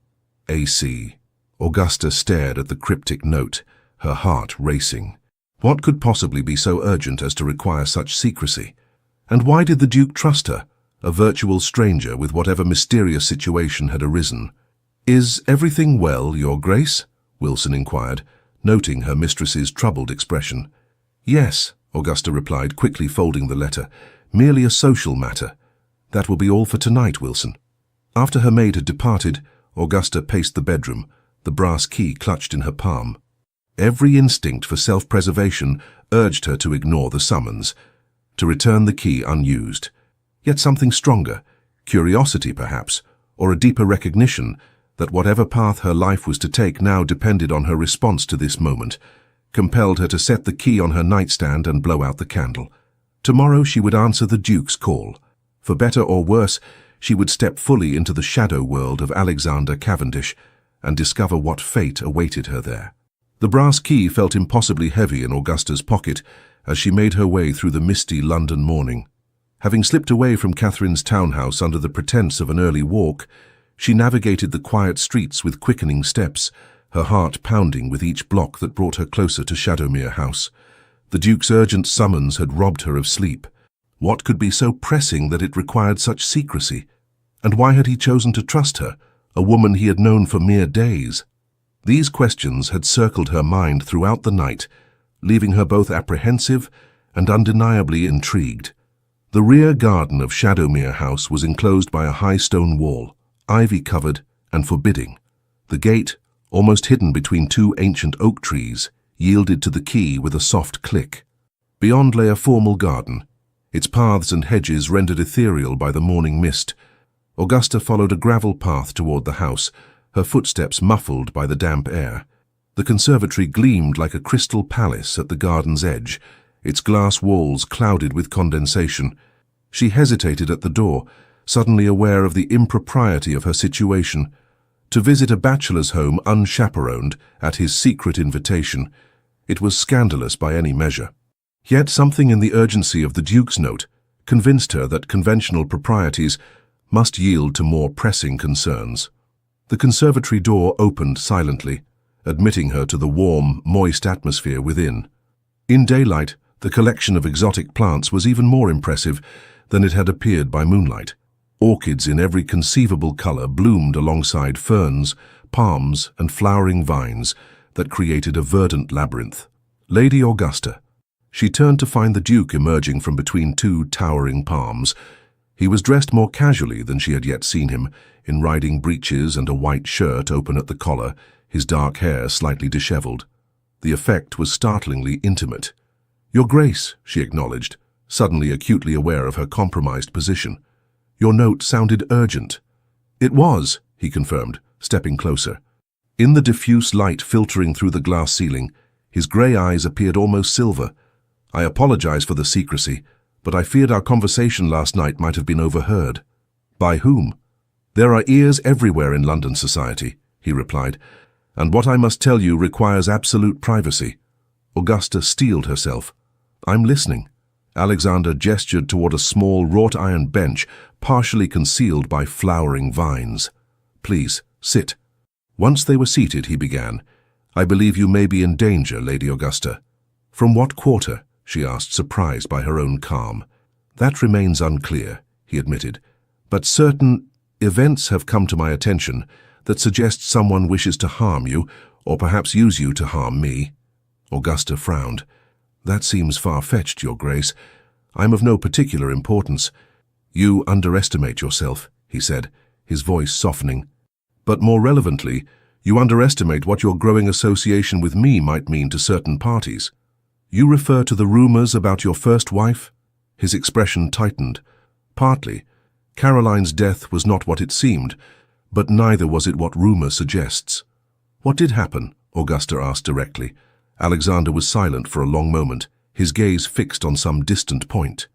A.C. Augusta stared at the cryptic note, her heart racing. What could possibly be so urgent as to require such secrecy? And why did the Duke trust her? a virtual stranger with whatever mysterious situation had arisen. "Is everything well, Your Grace?" Wilson inquired, noting her mistress's troubled expression. "Yes," Augusta replied, quickly folding the letter. "Merely a social matter. That will be all for tonight, Wilson." After her maid had departed, Augusta paced the bedroom, the brass key clutched in her palm. Every instinct for self-preservation urged her to ignore the summons, to return the key unused. Yet something stronger, curiosity perhaps, or a deeper recognition that whatever path her life was to take now depended on her response to this moment, compelled her to set the key on her nightstand and blow out the candle. Tomorrow she would answer the Duke's call. For better or worse, she would step fully into the shadow world of Alexander Cavendish and discover what fate awaited her there. The brass key felt impossibly heavy in Augusta's pocket as she made her way through the misty London morning. Having slipped away from Catherine's townhouse under the pretense of an early walk, she navigated the quiet streets with quickening steps, her heart pounding with each block that brought her closer to Shadowmere House. The Duke's urgent summons had robbed her of sleep. What could be so pressing that it required such secrecy? And why had he chosen to trust her, a woman he had known for mere days? These questions had circled her mind throughout the night, leaving her both apprehensive and undeniably intrigued. The rear garden of Shadowmere House was enclosed by a high stone wall, ivy-covered and forbidding. The gate, almost hidden between two ancient oak trees, yielded to the key with a soft click. Beyond lay a formal garden, its paths and hedges rendered ethereal by the morning mist. Augusta followed a gravel path toward the house, her footsteps muffled by the damp air. The conservatory gleamed like a crystal palace at the garden's edge, its glass walls clouded with condensation. She hesitated at the door, suddenly aware of the impropriety of her situation. To visit a bachelor's home unchaperoned at his secret invitation, it was scandalous by any measure. Yet something in the urgency of the Duke's note convinced her that conventional proprieties must yield to more pressing concerns. The conservatory door opened silently, admitting her to the warm, moist atmosphere within. In daylight, the collection of exotic plants was even more impressive than it had appeared by moonlight. Orchids in every conceivable color bloomed alongside ferns, palms, and flowering vines that created a verdant labyrinth. Lady Augusta. She turned to find the Duke emerging from between two towering palms. He was dressed more casually than she had yet seen him, in riding breeches and a white shirt open at the collar, his dark hair slightly disheveled. The effect was startlingly intimate. "Your Grace," she acknowledged, suddenly acutely aware of her compromised position. "Your note sounded urgent." "It was," he confirmed, stepping closer. In the diffuse light filtering through the glass ceiling, his grey eyes appeared almost silver. "I apologize for the secrecy, but I feared our conversation last night might have been overheard." "By whom?" "There are ears everywhere in London society," he replied, "and what I must tell you requires absolute privacy." Augusta steeled herself. "I'm listening." Alexander gestured toward a small wrought-iron bench, partially concealed by flowering vines. "Please, sit." Once they were seated, he began. "I believe you may be in danger, Lady Augusta." "From what quarter?" she asked, surprised by her own calm. "That remains unclear," he admitted, "but certain events have come to my attention that suggest someone wishes to harm you, or perhaps use you to harm me." Augusta frowned. "That seems far-fetched, Your Grace. I'm of no particular importance." "You underestimate yourself," he said, his voice softening. "But more relevantly, you underestimate what your growing association with me might mean to certain parties." "You refer to the rumors about your first wife?" His expression tightened. "Partly. Caroline's death was not what it seemed, but neither was it what rumor suggests." "What did happen?" Augusta asked directly. Alexander was silent for a long moment, his gaze fixed on some distant point.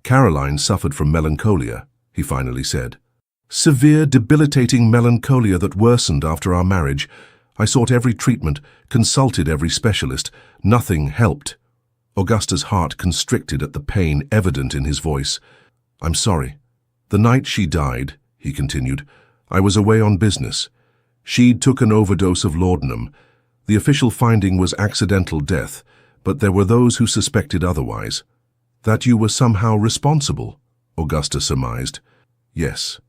"Caroline suffered from melancholia," he finally said. "Severe, debilitating melancholia that worsened after our marriage. I sought every treatment, consulted every specialist. Nothing helped." Augusta's heart constricted at the pain evident in his voice. "I'm sorry. The night she died," he continued, "I was away on business. She took an overdose of laudanum. The official finding was accidental death, but there were those who suspected otherwise." "That you were somehow responsible?" Augusta surmised. Yes.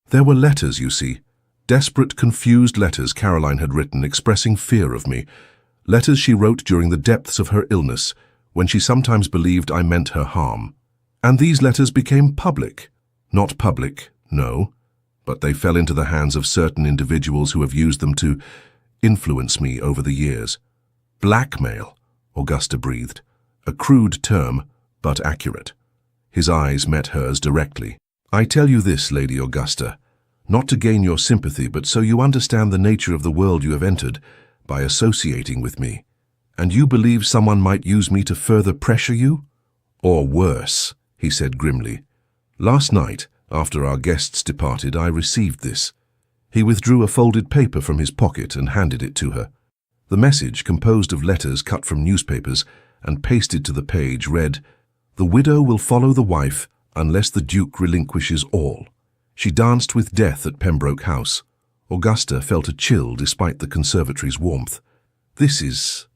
There were letters, you see. Desperate, confused letters Caroline had written expressing fear of me. Letters she wrote during the depths of her illness, when she sometimes believed I meant her harm. And these letters became public. Not public, no, but they fell into the hands of certain individuals who have used them to influence me over the years. Blackmail, Augusta breathed. A crude term, but accurate. His eyes met hers directly. I tell you this, Lady Augusta, not to gain your sympathy, but so you understand the nature of the world you have entered by associating with me. And you believe someone might use me to further pressure you? Or worse, he said grimly. Last night, after our guests departed, I received this. He withdrew a folded paper from his pocket and handed it to her. The message, composed of letters cut from newspapers and pasted to the page, read, "The widow will follow the wife unless the Duke relinquishes all. She danced with death at Pembroke House." Augusta felt a chill despite the conservatory's warmth. "This is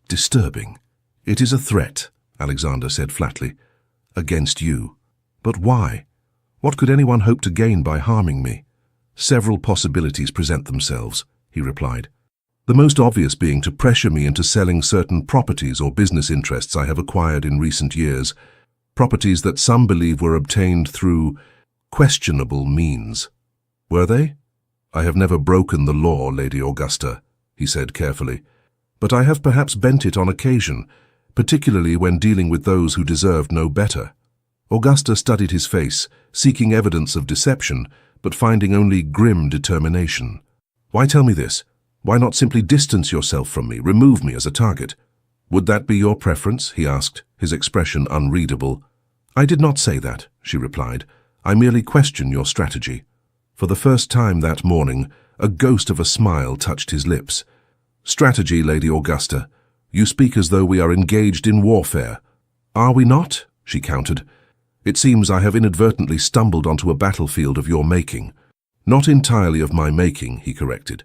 disturbing." "It is a threat," Alexander said flatly. "Against you. But why? What could anyone hope to gain by harming me?" "Several possibilities present themselves," he replied. "The most obvious being to pressure me into selling certain properties or business interests I have acquired in recent years, properties that some believe were obtained through questionable means." "Were they?" "I have never broken the law, Lady Augusta," he said carefully, "but I have perhaps bent it on occasion, particularly when dealing with those who deserved no better." Augusta studied his face, seeking evidence of deception, but finding only grim determination. "Why tell me this? Why not simply distance yourself from me, remove me as a target?" "Would that be your preference?" he asked, his expression unreadable. "I did not say that," she replied. "I merely question your strategy." For the first time that morning, a ghost of a smile touched his lips. "Strategy, Lady Augusta. You speak as though we are engaged in warfare." "Are we not?" she countered. "It seems I have inadvertently stumbled onto a battlefield of your making." "Not entirely of my making," he corrected.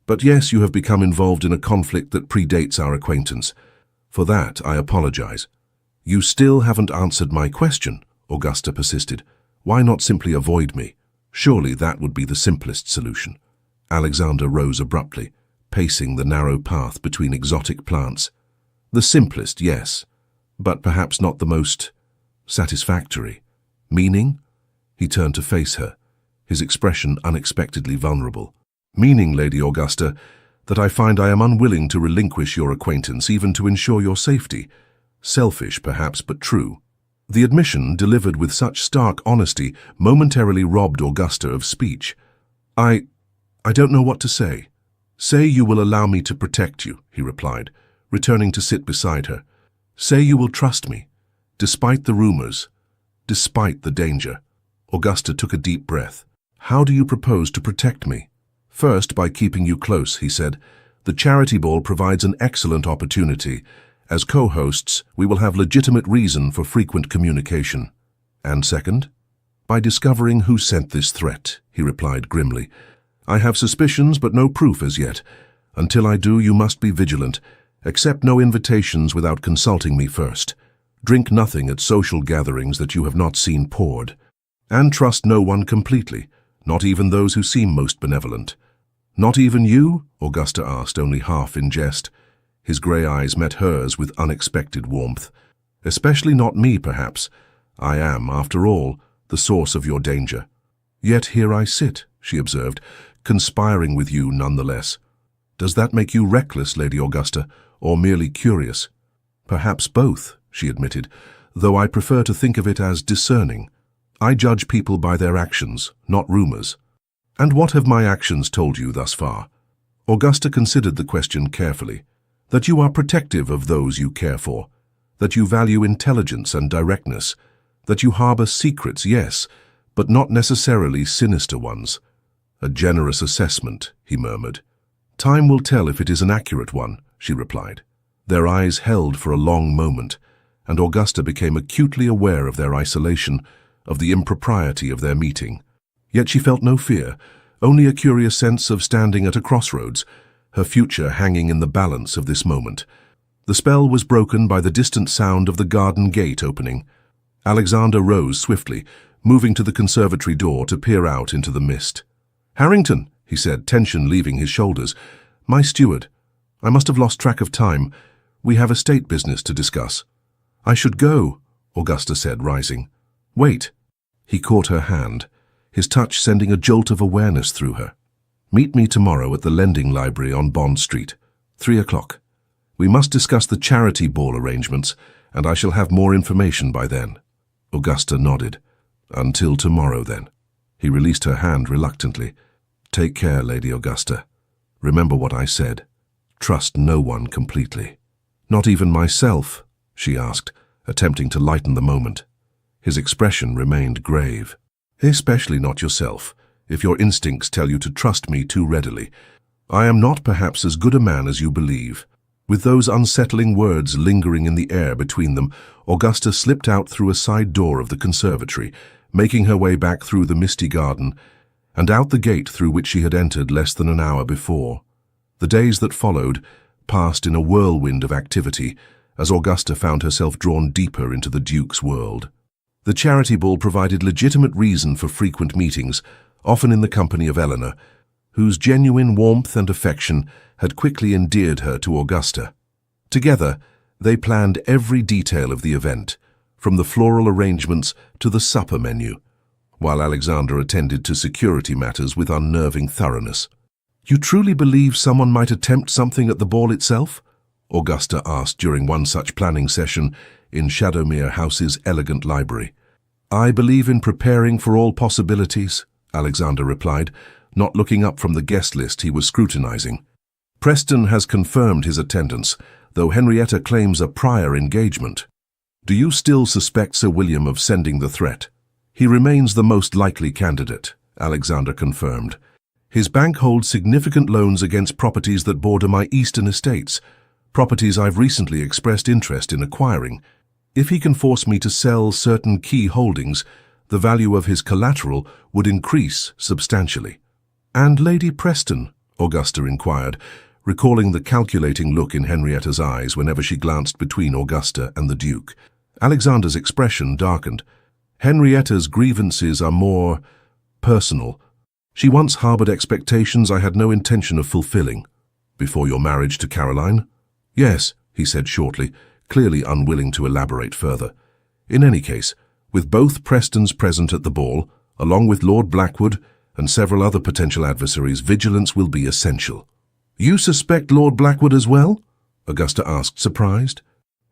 "But yes, you have become involved in a conflict that predates our acquaintance. For that, I apologize." "You still haven't answered my question," Augusta persisted. "Why not simply avoid me? Surely that would be the simplest solution." Alexander rose abruptly, pacing the narrow path between exotic plants. "The simplest, yes, but perhaps not the most satisfactory. Meaning?" He turned to face her, his expression unexpectedly vulnerable. "Meaning, Lady Augusta, that I find I am unwilling to relinquish your acquaintance even to ensure your safety. Selfish, perhaps, but true." The admission, delivered with such stark honesty, momentarily robbed Augusta of speech. I don't know what to say." "Say you will allow me to protect you," he replied, returning to sit beside her. "Say you will trust me, despite the rumors, despite the danger." Augusta took a deep breath. "How do you propose to protect me?" "First, by keeping you close," he said. "The charity ball provides an excellent opportunity. As co-hosts, we will have legitimate reason for frequent communication." "And second?" "By discovering who sent this threat," he replied grimly. "I have suspicions, but no proof as yet. Until I do, you must be vigilant. Accept no invitations without consulting me first. Drink nothing at social gatherings that you have not seen poured. And trust no one completely, not even those who seem most benevolent." "Not even you?" Augusta asked, only half in jest. His grey eyes met hers with unexpected warmth. "Especially not me, perhaps. I am, after all, the source of your danger." "Yet here I sit," she observed, "conspiring with you nonetheless. Does that make you reckless, Lady Augusta, or merely curious?" "Perhaps both," she admitted, "though I prefer to think of it as discerning. I judge people by their actions, not rumors." "And what have my actions told you thus far?" Augusta considered the question carefully. "That you are protective of those you care for, that you value intelligence and directness, that you harbor secrets, yes, but not necessarily sinister ones." "A generous assessment," he murmured. "Time will tell if it is an accurate one," she replied. Their eyes held for a long moment, and Augusta became acutely aware of their isolation, of the impropriety of their meeting. Yet she felt no fear, only a curious sense of standing at a crossroads, her future hanging in the balance of this moment. The spell was broken by the distant sound of the garden gate opening. Alexander rose swiftly, moving to the conservatory door to peer out into the mist. "Harrington," he said, tension leaving his shoulders. "My steward. I must have lost track of time. We have estate business to discuss." "I should go," Augusta said, rising. "Wait." He caught her hand, his touch sending a jolt of awareness through her. "Meet me tomorrow at the Lending Library on Bond Street, 3 o'clock. We must discuss the charity ball arrangements, and I shall have more information by then." Augusta nodded. "Until tomorrow, then." He released her hand reluctantly. "Take care, Lady Augusta. Remember what I said. Trust no one completely." "Not even myself?" she asked, attempting to lighten the moment. His expression remained grave. "Especially not yourself, if your instincts tell you to trust me too readily. I am not perhaps as good a man as you believe." With those unsettling words lingering in the air between them, Augusta slipped out through a side door of the conservatory, making her way back through the misty garden, and out the gate through which she had entered less than an hour before. The days that followed passed in a whirlwind of activity, as Augusta found herself drawn deeper into the Duke's world. The charity ball provided legitimate reason for frequent meetings, often in the company of Eleanor, whose genuine warmth and affection had quickly endeared her to Augusta. Together, they planned every detail of the event, from the floral arrangements to the supper menu, while Alexander attended to security matters with unnerving thoroughness. "You truly believe someone might attempt something at the ball itself?" Augusta asked during one such planning session in Shadowmere House's elegant library. "I believe in preparing for all possibilities," Alexander replied, not looking up from the guest list he was scrutinizing. "Preston has confirmed his attendance, though Henrietta claims a prior engagement. Do you still suspect Sir William of sending the threat?" "He remains the most likely candidate," Alexander confirmed. "His bank holds significant loans against properties that border my eastern estates, properties I've recently expressed interest in acquiring. If he can force me to sell certain key holdings, the value of his collateral would increase substantially." "And Lady Preston?" Augusta inquired, recalling the calculating look in Henrietta's eyes whenever she glanced between Augusta and the Duke. Alexander's expression darkened. "Henrietta's grievances are more personal. She once harbored expectations I had no intention of fulfilling." "Before your marriage to Caroline?" "Yes," he said shortly, clearly unwilling to elaborate further. "In any case, with both Prestons present at the ball, along with Lord Blackwood and several other potential adversaries, vigilance will be essential." "You suspect Lord Blackwood as well?" Augusta asked, surprised.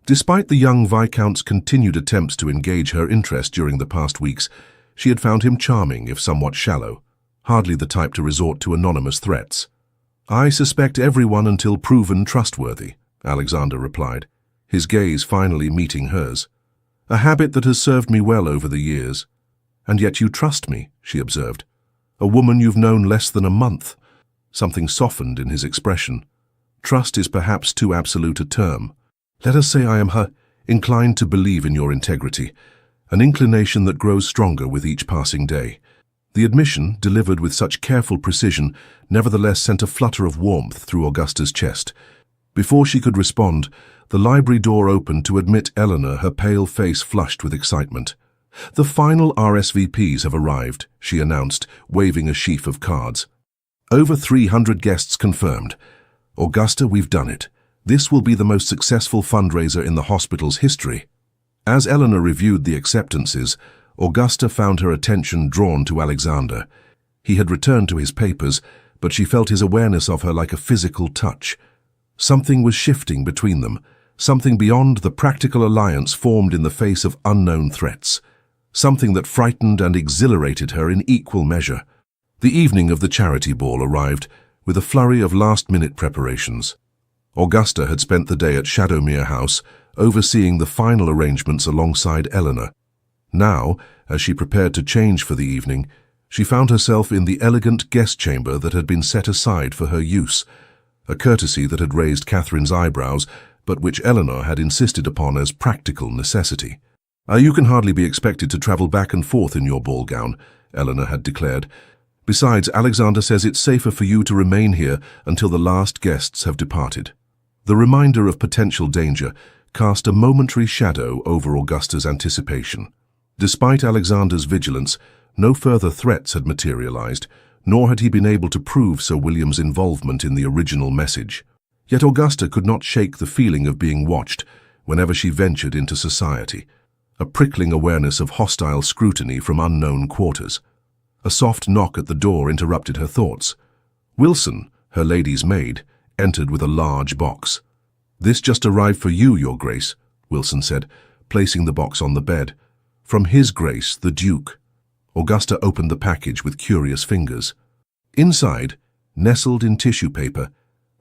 Despite the young Viscount's continued attempts to engage her interest during the past weeks, she had found him charming, if somewhat shallow, hardly the type to resort to anonymous threats. "I suspect everyone until proven trustworthy," Alexander replied, his gaze finally meeting hers. "A habit that has served me well over the years." "And yet you trust me," she observed. "A woman you've known less than a month." Something softened in his expression. "Trust is perhaps too absolute a term. Let us say I am inclined to believe in your integrity, an inclination that grows stronger with each passing day." The admission, delivered with such careful precision, nevertheless sent a flutter of warmth through Augusta's chest. Before she could respond, the library door opened to admit Eleanor, her pale face flushed with excitement. "The final RSVPs have arrived," she announced, waving a sheaf of cards. "Over 300 guests confirmed. Augusta, we've done it. This will be the most successful fundraiser in the hospital's history." As Eleanor reviewed the acceptances, Augusta found her attention drawn to Alexander. He had returned to his papers, but she felt his awareness of her like a physical touch. Something was shifting between them, something beyond the practical alliance formed in the face of unknown threats, something that frightened and exhilarated her in equal measure. The evening of the charity ball arrived, with a flurry of last-minute preparations. Augusta had spent the day at Shadowmere House, overseeing the final arrangements alongside Eleanor. Now, as she prepared to change for the evening, she found herself in the elegant guest chamber that had been set aside for her use, a courtesy that had raised Catherine's eyebrows, but which Eleanor had insisted upon as practical necessity. You can hardly be expected to travel back and forth in your ball gown," Eleanor had declared. "Besides, Alexander says it's safer for you to remain here until the last guests have departed." The reminder of potential danger cast a momentary shadow over Augusta's anticipation. Despite Alexander's vigilance, no further threats had materialized, nor had he been able to prove Sir William's involvement in the original message. Yet Augusta could not shake the feeling of being watched whenever she ventured into society, a prickling awareness of hostile scrutiny from unknown quarters. A soft knock at the door interrupted her thoughts. Wilson, her lady's maid, entered with a large box. "This just arrived for you, Your Grace," Wilson said, placing the box on the bed. "From His Grace, the Duke." Augusta opened the package with curious fingers. Inside, nestled in tissue paper,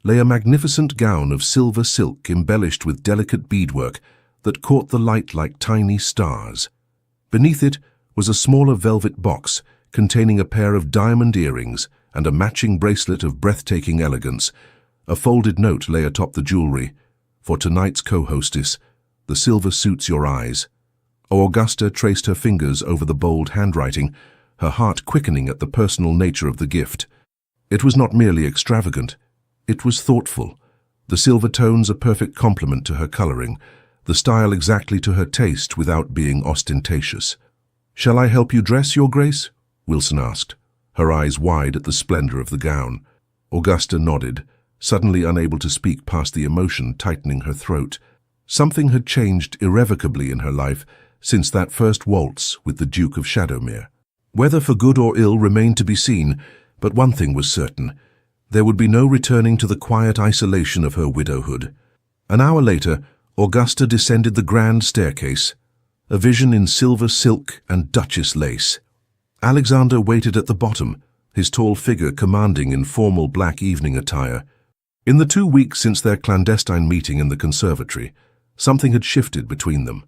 lay a magnificent gown of silver silk embellished with delicate beadwork that caught the light like tiny stars. Beneath it was a smaller velvet box containing a pair of diamond earrings and a matching bracelet of breathtaking elegance. A folded note lay atop the jewelry. "For tonight's co-hostess, the silver suits your eyes." Augusta traced her fingers over the bold handwriting, her heart quickening at the personal nature of the gift. It was not merely extravagant, it was thoughtful. The silver tones a perfect complement to her coloring, the style exactly to her taste without being ostentatious. "Shall I help you dress, Your Grace?" Wilson asked, her eyes wide at the splendor of the gown. Augusta nodded, suddenly unable to speak past the emotion tightening her throat. Something had changed irrevocably in her life since that first waltz with the Duke of Shadowmere. Whether for good or ill remained to be seen, but one thing was certain. There would be no returning to the quiet isolation of her widowhood. An hour later, Augusta descended the grand staircase, a vision in silver silk and duchess lace. Alexander waited at the bottom, his tall figure commanding in formal black evening attire. In the 2 weeks since their clandestine meeting in the conservatory, something had shifted between them.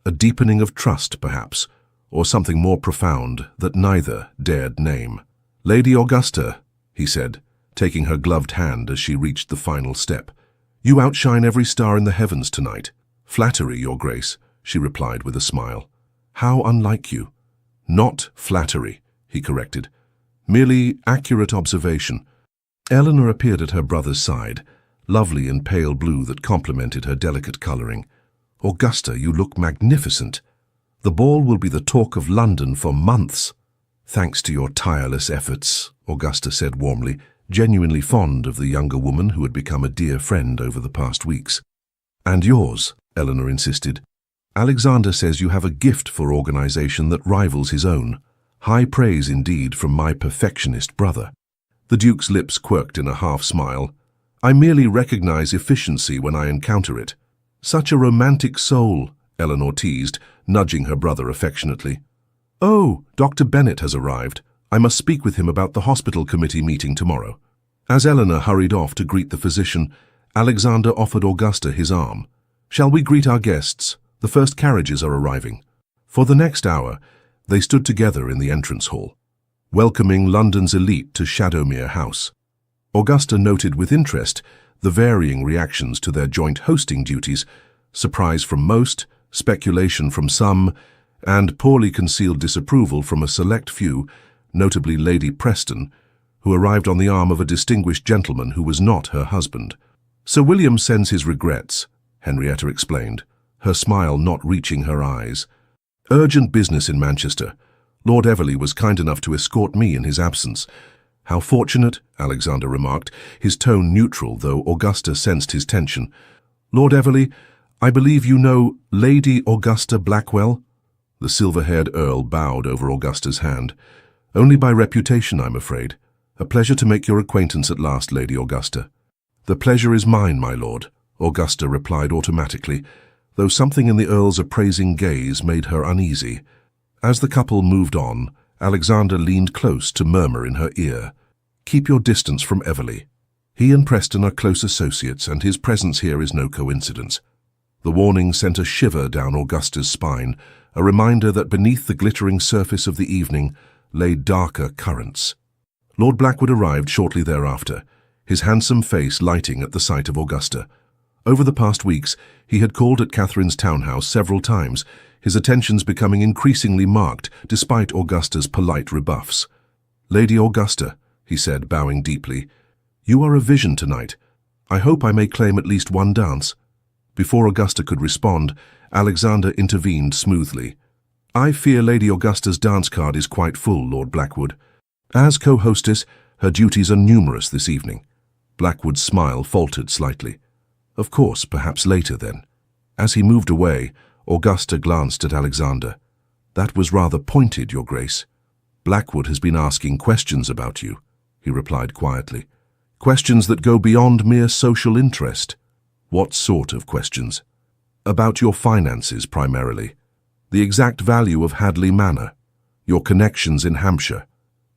A deepening of trust, perhaps, or something more profound that neither dared name. "Lady Augusta," he said, taking her gloved hand as she reached the final step. "You outshine every star in the heavens tonight." "Flattery, Your Grace," she replied with a smile. "How unlike you." "Not flattery," he corrected. "Merely accurate observation." Eleanor appeared at her brother's side, lovely in pale blue that complemented her delicate coloring. "Augusta, you look magnificent. The ball will be the talk of London for months." "Thanks to your tireless efforts," Augusta said warmly, genuinely fond of the younger woman who had become a dear friend over the past weeks. "And yours," Eleanor insisted. "Alexander says you have a gift for organization that rivals his own. High praise indeed from my perfectionist brother." The Duke's lips quirked in a half-smile. "I merely recognize efficiency when I encounter it." "Such a romantic soul," Eleanor teased, nudging her brother affectionately. "Oh, Dr. Bennet has arrived. I must speak with him about the hospital committee meeting tomorrow." As Eleanor hurried off to greet the physician, Alexander offered Augusta his arm. "Shall we greet our guests? The first carriages are arriving." For the next hour, they stood together in the entrance hall, welcoming London's elite to Shadowmere House. Augusta noted with interest the varying reactions to their joint hosting duties, surprise from most, speculation from some, and poorly concealed disapproval from a select few, notably Lady Preston, who arrived on the arm of a distinguished gentleman who was not her husband. "Sir William sends his regrets," Henrietta explained, her smile not reaching her eyes. "Urgent business in Manchester. Lord Everley was kind enough to escort me in his absence." "How fortunate," Alexander remarked, his tone neutral, though Augusta sensed his tension. "Lord Everley, I believe you know Lady Augusta Blackwell?" The silver-haired Earl bowed over Augusta's hand. "Only by reputation, I'm afraid. A pleasure to make your acquaintance at last, Lady Augusta." "The pleasure is mine, my lord," Augusta replied automatically, though something in the Earl's appraising gaze made her uneasy. As the couple moved on, Alexander leaned close to murmur in her ear, "Keep your distance from Everley. He and Preston are close associates, and his presence here is no coincidence." The warning sent a shiver down Augusta's spine, a reminder that beneath the glittering surface of the evening lay darker currents. Lord Blackwood arrived shortly thereafter, his handsome face lighting at the sight of Augusta. Over the past weeks, he had called at Catherine's townhouse several times, his attentions becoming increasingly marked despite Augusta's polite rebuffs. "Lady Augusta," he said, bowing deeply, "you are a vision tonight. I hope I may claim at least one dance." Before Augusta could respond, Alexander intervened smoothly. I fear Lady Augusta's dance card is quite full, Lord Blackwood. As co-hostess, her duties are numerous this evening. Blackwood's smile faltered slightly. Of course, perhaps later then. As he moved away, Augusta glanced at Alexander. That was rather pointed, Your Grace. Blackwood has been asking questions about you, he replied quietly. Questions that go beyond mere social interest. What sort of questions? About your finances, primarily. The exact value of Hadley Manor. Your connections in Hampshire.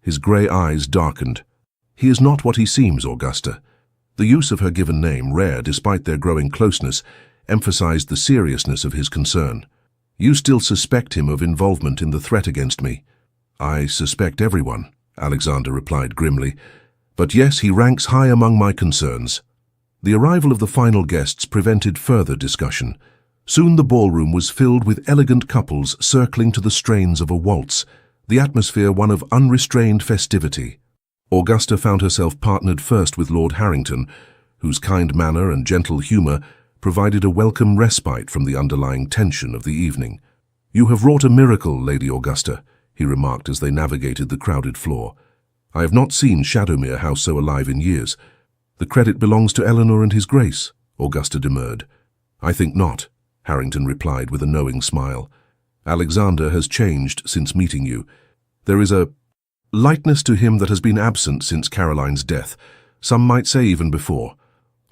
His grey eyes darkened. He is not what he seems, Augusta. The use of her given name, rare despite their growing closeness, emphasized the seriousness of his concern. You still suspect him of involvement in the threat against me? I suspect everyone, Alexander replied grimly. But yes, he ranks high among my concerns. The arrival of the final guests prevented further discussion. Soon the ballroom was filled with elegant couples circling to the strains of a waltz, the atmosphere one of unrestrained festivity. Augusta found herself partnered first with Lord Harrington, whose kind manner and gentle humour provided a welcome respite from the underlying tension of the evening. You have wrought a miracle, Lady Augusta, he remarked as they navigated the crowded floor. I have not seen Shadowmere House so alive in years. The credit belongs to Eleanor and His Grace, Augusta demurred. I think not, Harrington replied with a knowing smile. Alexander has changed since meeting you. There is a lightness to him that has been absent since Caroline's death, some might say even before.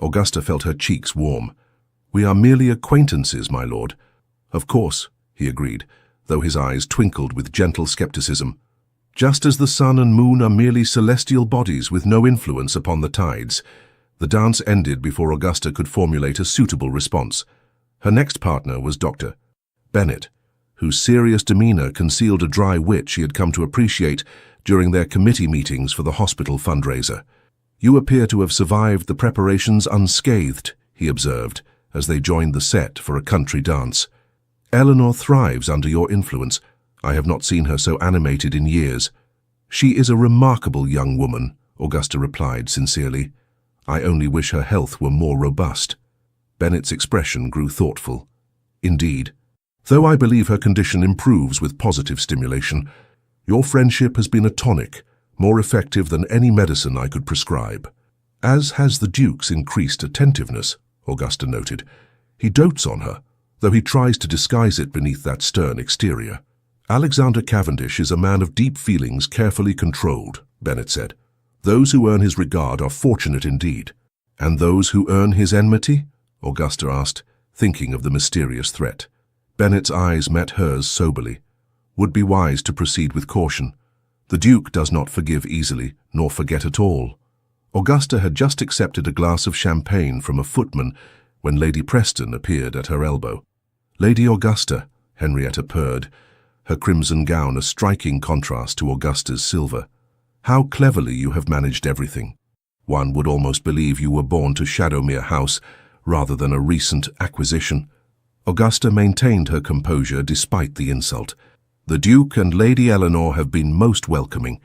Augusta felt her cheeks warm. We are merely acquaintances, my lord. Of course, he agreed, though his eyes twinkled with gentle skepticism. Just as the sun and moon are merely celestial bodies with no influence upon the tides. The dance ended before Augusta could formulate a suitable response. Her next partner was Dr. Bennet, whose serious demeanour concealed a dry wit she had come to appreciate during their committee meetings for the hospital fundraiser. You appear to have survived the preparations unscathed, he observed, as they joined the set for a country dance. Eleanor thrives under your influence. I have not seen her so animated in years. She is a remarkable young woman, Augusta replied sincerely. I only wish her health were more robust. Bennet's expression grew thoughtful. Indeed, though I believe her condition improves with positive stimulation, your friendship has been a tonic, more effective than any medicine I could prescribe. As has the Duke's increased attentiveness, Augusta noted. He dotes on her, though he tries to disguise it beneath that stern exterior. Alexander Cavendish is a man of deep feelings carefully controlled, Bennet said. Those who earn his regard are fortunate indeed. And those who earn his enmity? Augusta asked, thinking of the mysterious threat. Bennet's eyes met hers soberly. Would be wise to proceed with caution. The Duke does not forgive easily, nor forget at all. Augusta had just accepted a glass of champagne from a footman when Lady Preston appeared at her elbow. Lady Augusta, Henrietta purred, her crimson gown a striking contrast to Augusta's silver. How cleverly you have managed everything. One would almost believe you were born to Shadowmere House rather than a recent acquisition. Augusta maintained her composure despite the insult. The Duke and Lady Eleanor have been most welcoming.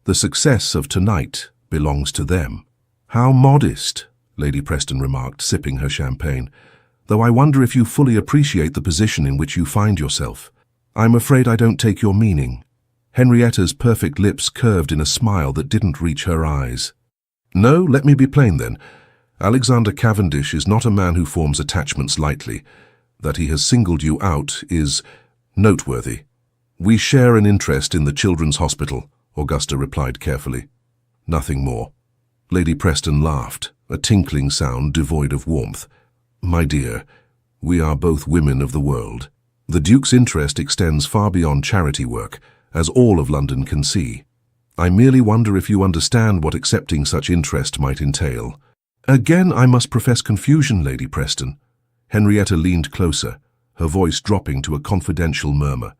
The success of tonight belongs to them. How modest, Lady Preston remarked, sipping her champagne, though I wonder if you fully appreciate the position in which you find yourself. I'm afraid I don't take your meaning. Henrietta's perfect lips curved in a smile that didn't reach her eyes. No, let me be plain then. Alexander Cavendish is not a man who forms attachments lightly. That he has singled you out is noteworthy. We share an interest in the Children's Hospital, Augusta replied carefully. Nothing more. Lady Preston laughed, a tinkling sound devoid of warmth. My dear, we are both women of the world. The Duke's interest extends far beyond charity work, as all of London can see. I merely wonder if you understand what accepting such interest might entail. Again, I must profess confusion, Lady Preston. Henrietta leaned closer, her voice dropping to a confidential murmur.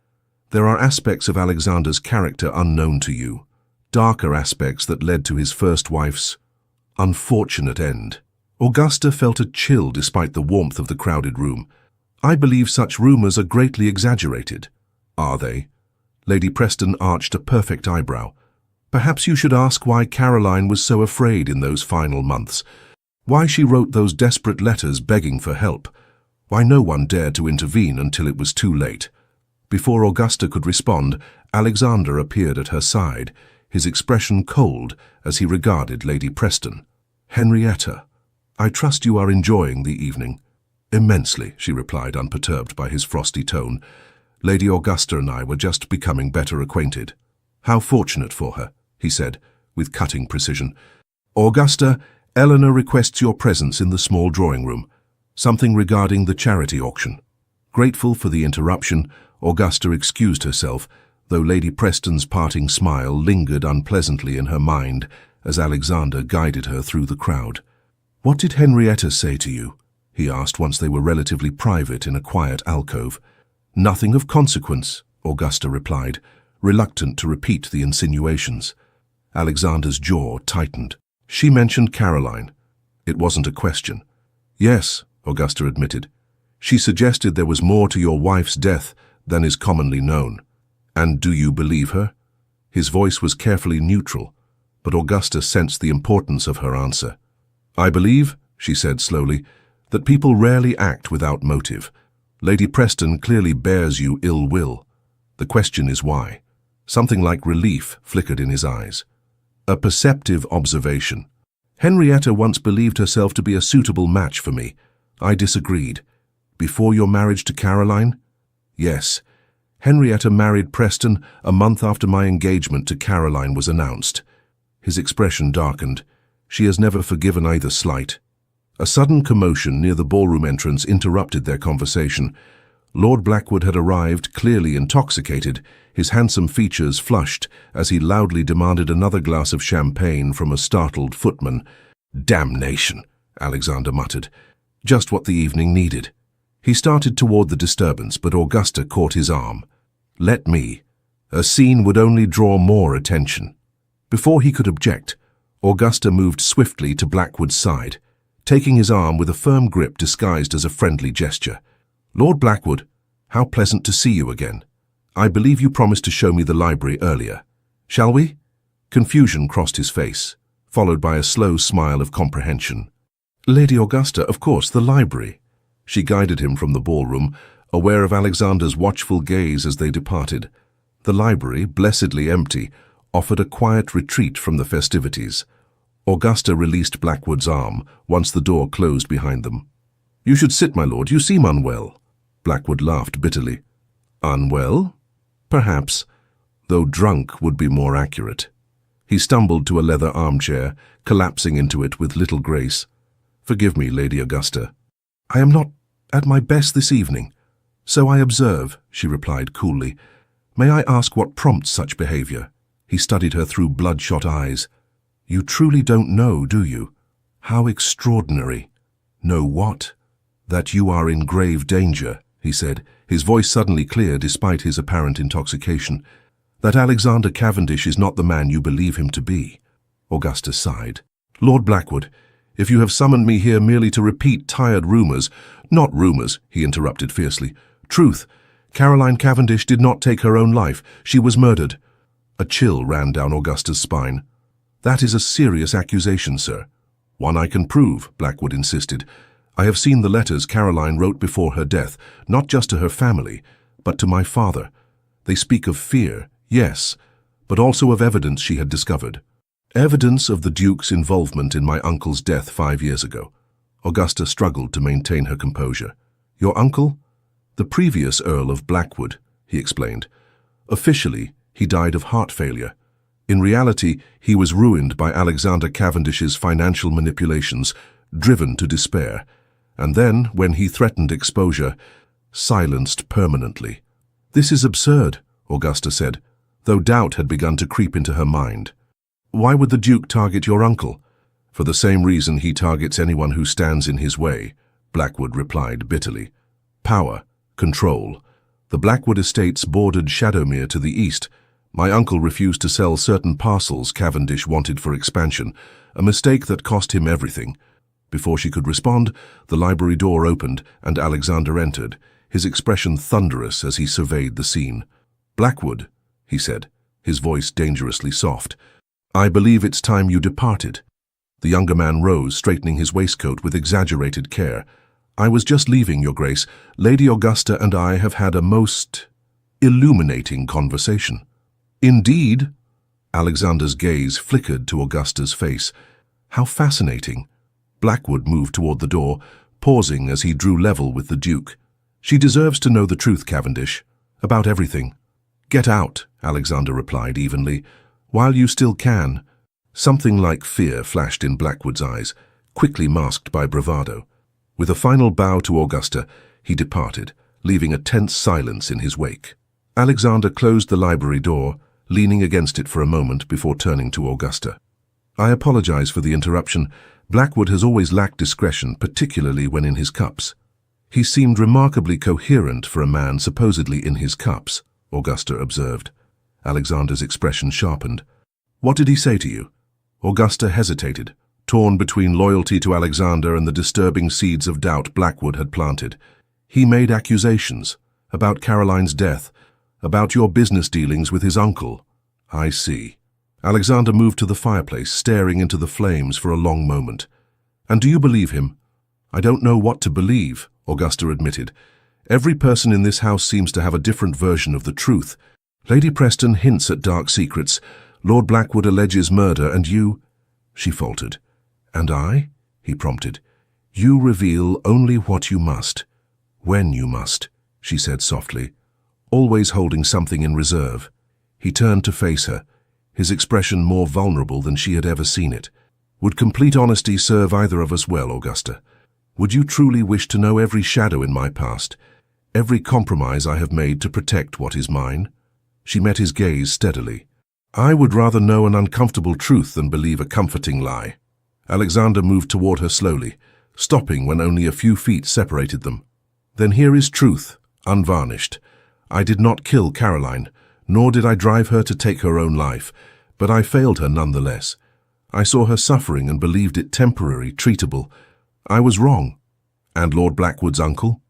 There are aspects of Alexander's character unknown to you, darker aspects that led to his first wife's unfortunate end. Augusta felt a chill despite the warmth of the crowded room. I believe such rumours are greatly exaggerated. Are they? Lady Preston arched a perfect eyebrow. Perhaps you should ask why Caroline was so afraid in those final months, why she wrote those desperate letters begging for help, why no one dared to intervene until it was too late. Before Augusta could respond, Alexander appeared at her side, his expression cold as he regarded Lady Preston. "Henrietta, I trust you are enjoying the evening." "Immensely," she replied, unperturbed by his frosty tone. "Lady Augusta and I were just becoming better acquainted." "How fortunate for her," he said, with cutting precision. "Augusta, Eleanor requests your presence in the small drawing room. Something regarding the charity auction." Grateful for the interruption, Augusta excused herself, though Lady Preston's parting smile lingered unpleasantly in her mind as Alexander guided her through the crowd. "What did Henrietta say to you?" he asked once they were relatively private in a quiet alcove. "Nothing of consequence," Augusta replied, reluctant to repeat the insinuations. Alexander's jaw tightened. "She mentioned Caroline." "It wasn't a question." "Yes," Augusta admitted. "She suggested there was more to your wife's death than is commonly known." "And do you believe her?" His voice was carefully neutral, but Augusta sensed the importance of her answer. "I believe," she said slowly, "that people rarely act without motive. Lady Preston clearly bears you ill will. The question is why." Something like relief flickered in his eyes. "A perceptive observation. Henrietta once believed herself to be a suitable match for me. I disagreed. Before your marriage to Caroline?" "Yes. Henrietta married Preston a month after my engagement to Caroline was announced." His expression darkened. "She has never forgiven either slight." A sudden commotion near the ballroom entrance interrupted their conversation. Lord Blackwood had arrived, clearly intoxicated, his handsome features flushed as he loudly demanded another glass of champagne from a startled footman. "Damnation," Alexander muttered. "Just what the evening needed." He started toward the disturbance, but Augusta caught his arm. "Let me. A scene would only draw more attention." Before he could object, Augusta moved swiftly to Blackwood's side, taking his arm with a firm grip disguised as a friendly gesture. "Lord Blackwood, how pleasant to see you again. I believe you promised to show me the library earlier. Shall we?" Confusion crossed his face, followed by a slow smile of comprehension. "Lady Augusta, of course, the library." She guided him from the ballroom, aware of Alexander's watchful gaze as they departed. The library, blessedly empty, offered a quiet retreat from the festivities. Augusta released Blackwood's arm once the door closed behind them. "You should sit, my lord. You seem unwell." Blackwood laughed bitterly. "Unwell? Perhaps, though drunk would be more accurate." He stumbled to a leather armchair, collapsing into it with little grace. "Forgive me, Lady Augusta. I am not at my best this evening." "So I observe," she replied coolly. "May I ask what prompts such behavior?" He studied her through bloodshot eyes. "You truly don't know, do you? How extraordinary." "Know what?" "That you are in grave danger," he said, his voice suddenly clear despite his apparent intoxication. "That Alexander Cavendish is not the man you believe him to be." Augusta sighed. "Lord Blackwood, if you have summoned me here merely to repeat tired rumors—" "Not rumors," he interrupted fiercely. "Truth. Caroline Cavendish did not take her own life. She was murdered." A chill ran down Augusta's spine. "That is a serious accusation, sir." "One I can prove," Blackwood insisted. "I have seen the letters Caroline wrote before her death, not just to her family, but to my father. They speak of fear, yes, but also of evidence she had discovered. Evidence of the Duke's involvement in my uncle's death 5 years ago." Augusta struggled to maintain her composure. "Your uncle?" "The previous Earl of Blackwood," he explained. "Officially, he died of heart failure. In reality, he was ruined by Alexander Cavendish's financial manipulations, driven to despair. And then, when he threatened exposure, silenced permanently." "This is absurd," Augusta said, though doubt had begun to creep into her mind. "Why would the Duke target your uncle?" "For the same reason he targets anyone who stands in his way," Blackwood replied bitterly. "Power, control. The Blackwood estates bordered Shadowmere to the east. My uncle refused to sell certain parcels Cavendish wanted for expansion, a mistake that cost him everything." Before she could respond, the library door opened and Alexander entered, his expression thunderous as he surveyed the scene. "Blackwood," he said, his voice dangerously soft, "I believe it's time you departed." The younger man rose, straightening his waistcoat with exaggerated care. "I was just leaving, Your Grace. Lady Augusta and I have had a most illuminating conversation. Indeed. Alexander's gaze flickered to Augusta's face. How fascinating. Blackwood moved toward the door, pausing as he drew level with the Duke. She deserves to know the truth, Cavendish. About everything. Get out, Alexander replied evenly. While you still can. Something like fear flashed in Blackwood's eyes, quickly masked by bravado. With a final bow to Augusta, he departed, leaving a tense silence in his wake. Alexander closed the library door, leaning against it for a moment before turning to Augusta. I apologize for the interruption. Blackwood has always lacked discretion, particularly when in his cups. He seemed remarkably coherent for a man supposedly in his cups, Augusta observed. Alexander's expression sharpened. What did he say to you? Augusta hesitated, torn between loyalty to Alexander and the disturbing seeds of doubt Blackwood had planted. He made accusations about Caroline's death, about your business dealings with his uncle. I see. Alexander moved to the fireplace, staring into the flames for a long moment. And do you believe him? I don't know what to believe, Augusta admitted. Every person in this house seems to have a different version of the truth. Lady Preston hints at dark secrets. Lord Blackwood alleges murder, and you... She faltered. And I? He prompted. You reveal only what you must. When you must, she said softly, always holding something in reserve. He turned to face her, his expression more vulnerable than she had ever seen it. Would complete honesty serve either of us well, Augusta? Would you truly wish to know every shadow in my past, every compromise I have made to protect what is mine? She met his gaze steadily. I would rather know an uncomfortable truth than believe a comforting lie. Alexander moved toward her slowly, stopping when only a few feet separated them. Then here is truth, unvarnished. I did not kill Caroline, nor did I drive her to take her own life, but I failed her nonetheless. I saw her suffering and believed it temporary, treatable. I was wrong. And Lord Blackwood's uncle?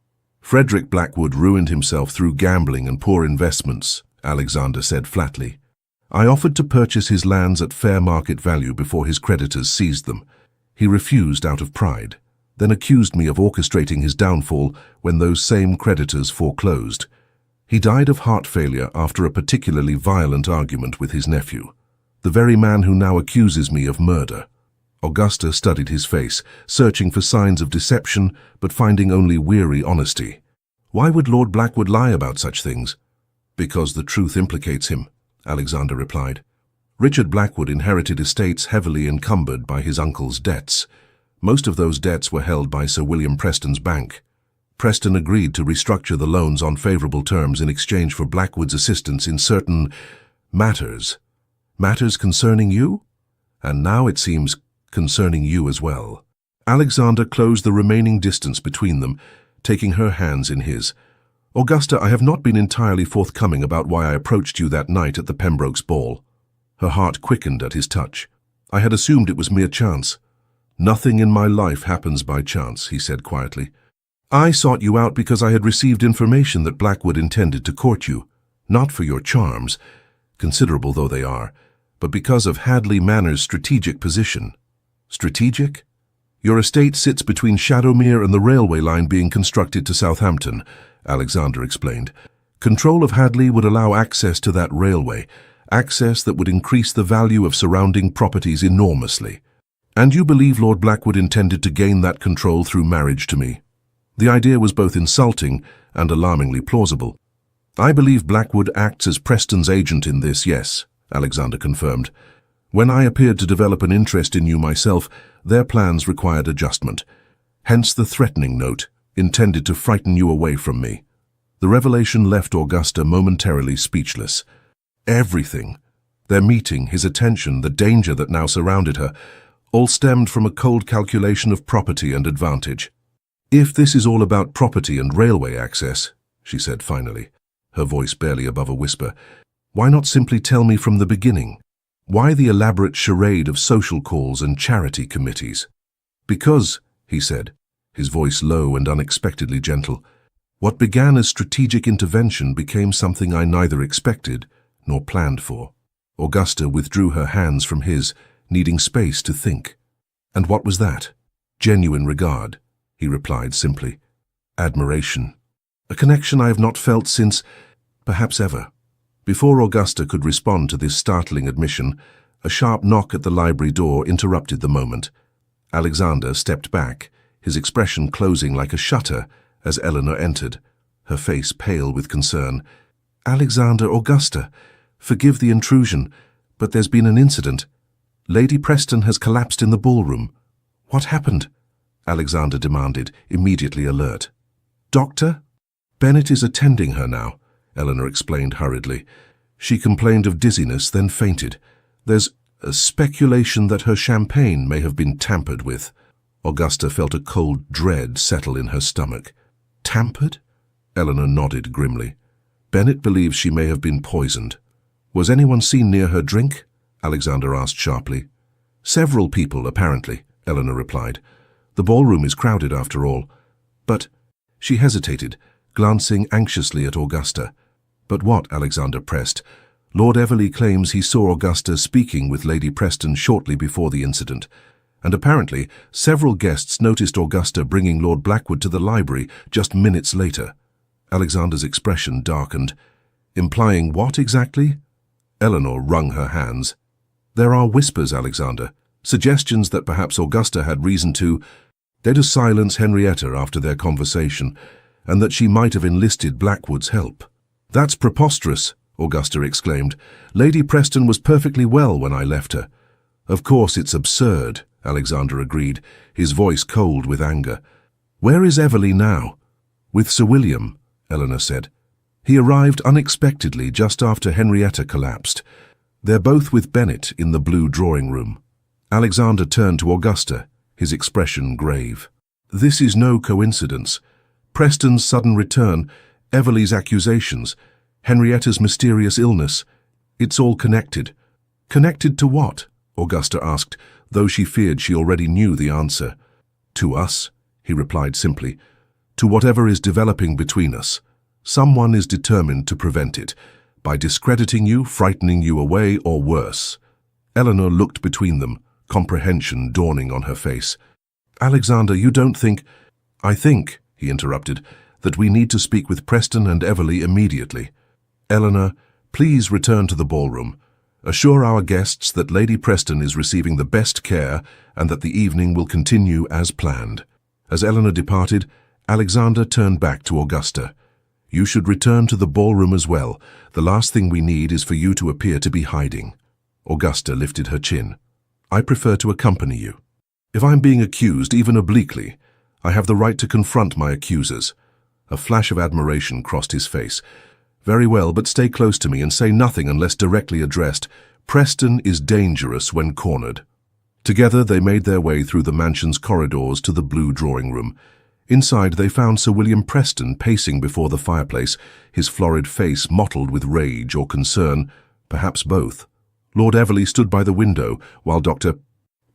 Frederick Blackwood ruined himself through gambling and poor investments, Alexander said flatly. I offered to purchase his lands at fair market value before his creditors seized them. He refused out of pride, then accused me of orchestrating his downfall when those same creditors foreclosed. He died of heart failure after a particularly violent argument with his nephew, the very man who now accuses me of murder. Augusta studied his face, searching for signs of deception, but finding only weary honesty. Why would Lord Blackwood lie about such things? Because the truth implicates him, Alexander replied. Richard Blackwood inherited estates heavily encumbered by his uncle's debts. Most of those debts were held by Sir William Preston's bank. Preston agreed to restructure the loans on favorable terms in exchange for Blackwood's assistance in certain matters. Matters concerning you? And now it seems concerning you as well. Alexander closed the remaining distance between them, taking her hands in his. Augusta, I have not been entirely forthcoming about why I approached you that night at the Pembrokes' ball. Her heart quickened at his touch. I had assumed it was mere chance. Nothing in my life happens by chance, he said quietly. I sought you out because I had received information that Blackwood intended to court you, not for your charms, considerable though they are, but because of Hadley Manor's strategic position. Strategic? Your estate sits between Shadowmere and the railway line being constructed to Southampton, Alexander explained. Control of Hadley would allow access to that railway, access that would increase the value of surrounding properties enormously. And you believe Lord Blackwood intended to gain that control through marriage to me? The idea was both insulting and alarmingly plausible. I believe Blackwood acts as Preston's agent in this, yes, Alexander confirmed. When I appeared to develop an interest in you myself, their plans required adjustment. Hence the threatening note, intended to frighten you away from me. The revelation left Augusta momentarily speechless. Everything, their meeting, his attention, the danger that now surrounded her, all stemmed from a cold calculation of property and advantage. If this is all about property and railway access, she said finally, her voice barely above a whisper, why not simply tell me from the beginning? Why the elaborate charade of social calls and charity committees? Because, he said, his voice low and unexpectedly gentle, what began as strategic intervention became something I neither expected nor planned for. Augusta withdrew her hands from his, needing space to think. And what was that? Genuine regard, he replied simply. Admiration. A connection I have not felt since... perhaps ever. Before Augusta could respond to this startling admission, a sharp knock at the library door interrupted the moment. Alexander stepped back, his expression closing like a shutter as Eleanor entered, her face pale with concern. "Alexander, Augusta, forgive the intrusion, but there's been an incident. Lady Preston has collapsed in the ballroom." "What happened?" Alexander demanded, immediately alert. "Doctor?" "Bennett is attending her now," Eleanor explained hurriedly. "She complained of dizziness, then fainted. There's a speculation that her champagne may have been tampered with." Augusta felt a cold dread settle in her stomach. "Tampered?" Eleanor nodded grimly. "Bennett believes she may have been poisoned." "Was anyone seen near her drink?" Alexander asked sharply. "Several people, apparently," Eleanor replied. "The ballroom is crowded after all." "But—" She hesitated, glancing anxiously at Augusta. "But what?" Alexander pressed. "Lord Everley claims he saw Augusta speaking with Lady Preston shortly before the incident, and apparently several guests noticed Augusta bringing Lord Blackwood to the library just minutes later." Alexander's expression darkened. "Implying what exactly?" Eleanor wrung her hands. "There are whispers, Alexander, suggestions that perhaps Augusta had reason to silence Henrietta after their conversation, and that she might have enlisted Blackwood's help." "That's preposterous," Augusta exclaimed. "Lady Preston was perfectly well when I left her." "Of course it's absurd," Alexander agreed, his voice cold with anger. "Where is Everley now?" "With Sir William," Eleanor said. "He arrived unexpectedly just after Henrietta collapsed. They're both with Bennett in the blue drawing room." Alexander turned to Augusta, his expression grave. "This is no coincidence. Preston's sudden return, Everley's accusations, Henrietta's mysterious illness. It's all connected." "Connected to what?" Augusta asked, though she feared she already knew the answer. "To us," he replied simply. "To whatever is developing between us. Someone is determined to prevent it, by discrediting you, frightening you away, or worse." Eleanor looked between them, comprehension dawning on her face. "Alexander, you don't think—" "I think," he interrupted, "that we need to speak with Preston and Everley immediately. Eleanor, please return to the ballroom. Assure our guests that Lady Preston is receiving the best care and that the evening will continue as planned." As Eleanor departed, Alexander turned back to Augusta. "You should return to the ballroom as well. The last thing we need is for you to appear to be hiding." Augusta lifted her chin. "I prefer to accompany you. If I'm being accused, even obliquely, I have the right to confront my accusers." A flash of admiration crossed his face. "Very well, but stay close to me and say nothing unless directly addressed. Preston is dangerous when cornered." Together they made their way through the mansion's corridors to the blue drawing room. Inside they found Sir William Preston pacing before the fireplace, his florid face mottled with rage or concern, perhaps both. Lord Everley stood by the window, while Dr.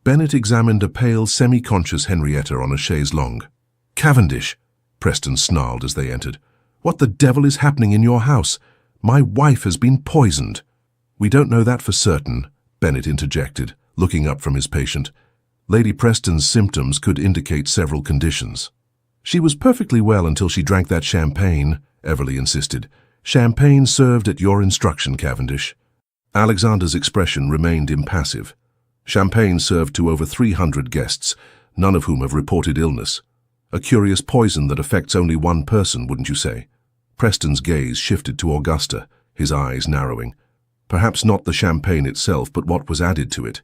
Bennett examined a pale, semi-conscious Henrietta on a chaise longue. "Cavendish," Preston snarled as they entered. "What the devil is happening in your house? My wife has been poisoned." "We don't know that for certain," Bennett interjected, looking up from his patient. "Lady Preston's symptoms could indicate several conditions." "She was perfectly well until she drank that champagne," Everley insisted. "Champagne served at your instruction, Cavendish." Alexander's expression remained impassive. "Champagne served to over 300 guests, none of whom have reported illness. A curious poison that affects only one person, wouldn't you say?" Preston's gaze shifted to Augusta, his eyes narrowing. "Perhaps not the champagne itself, but what was added to it.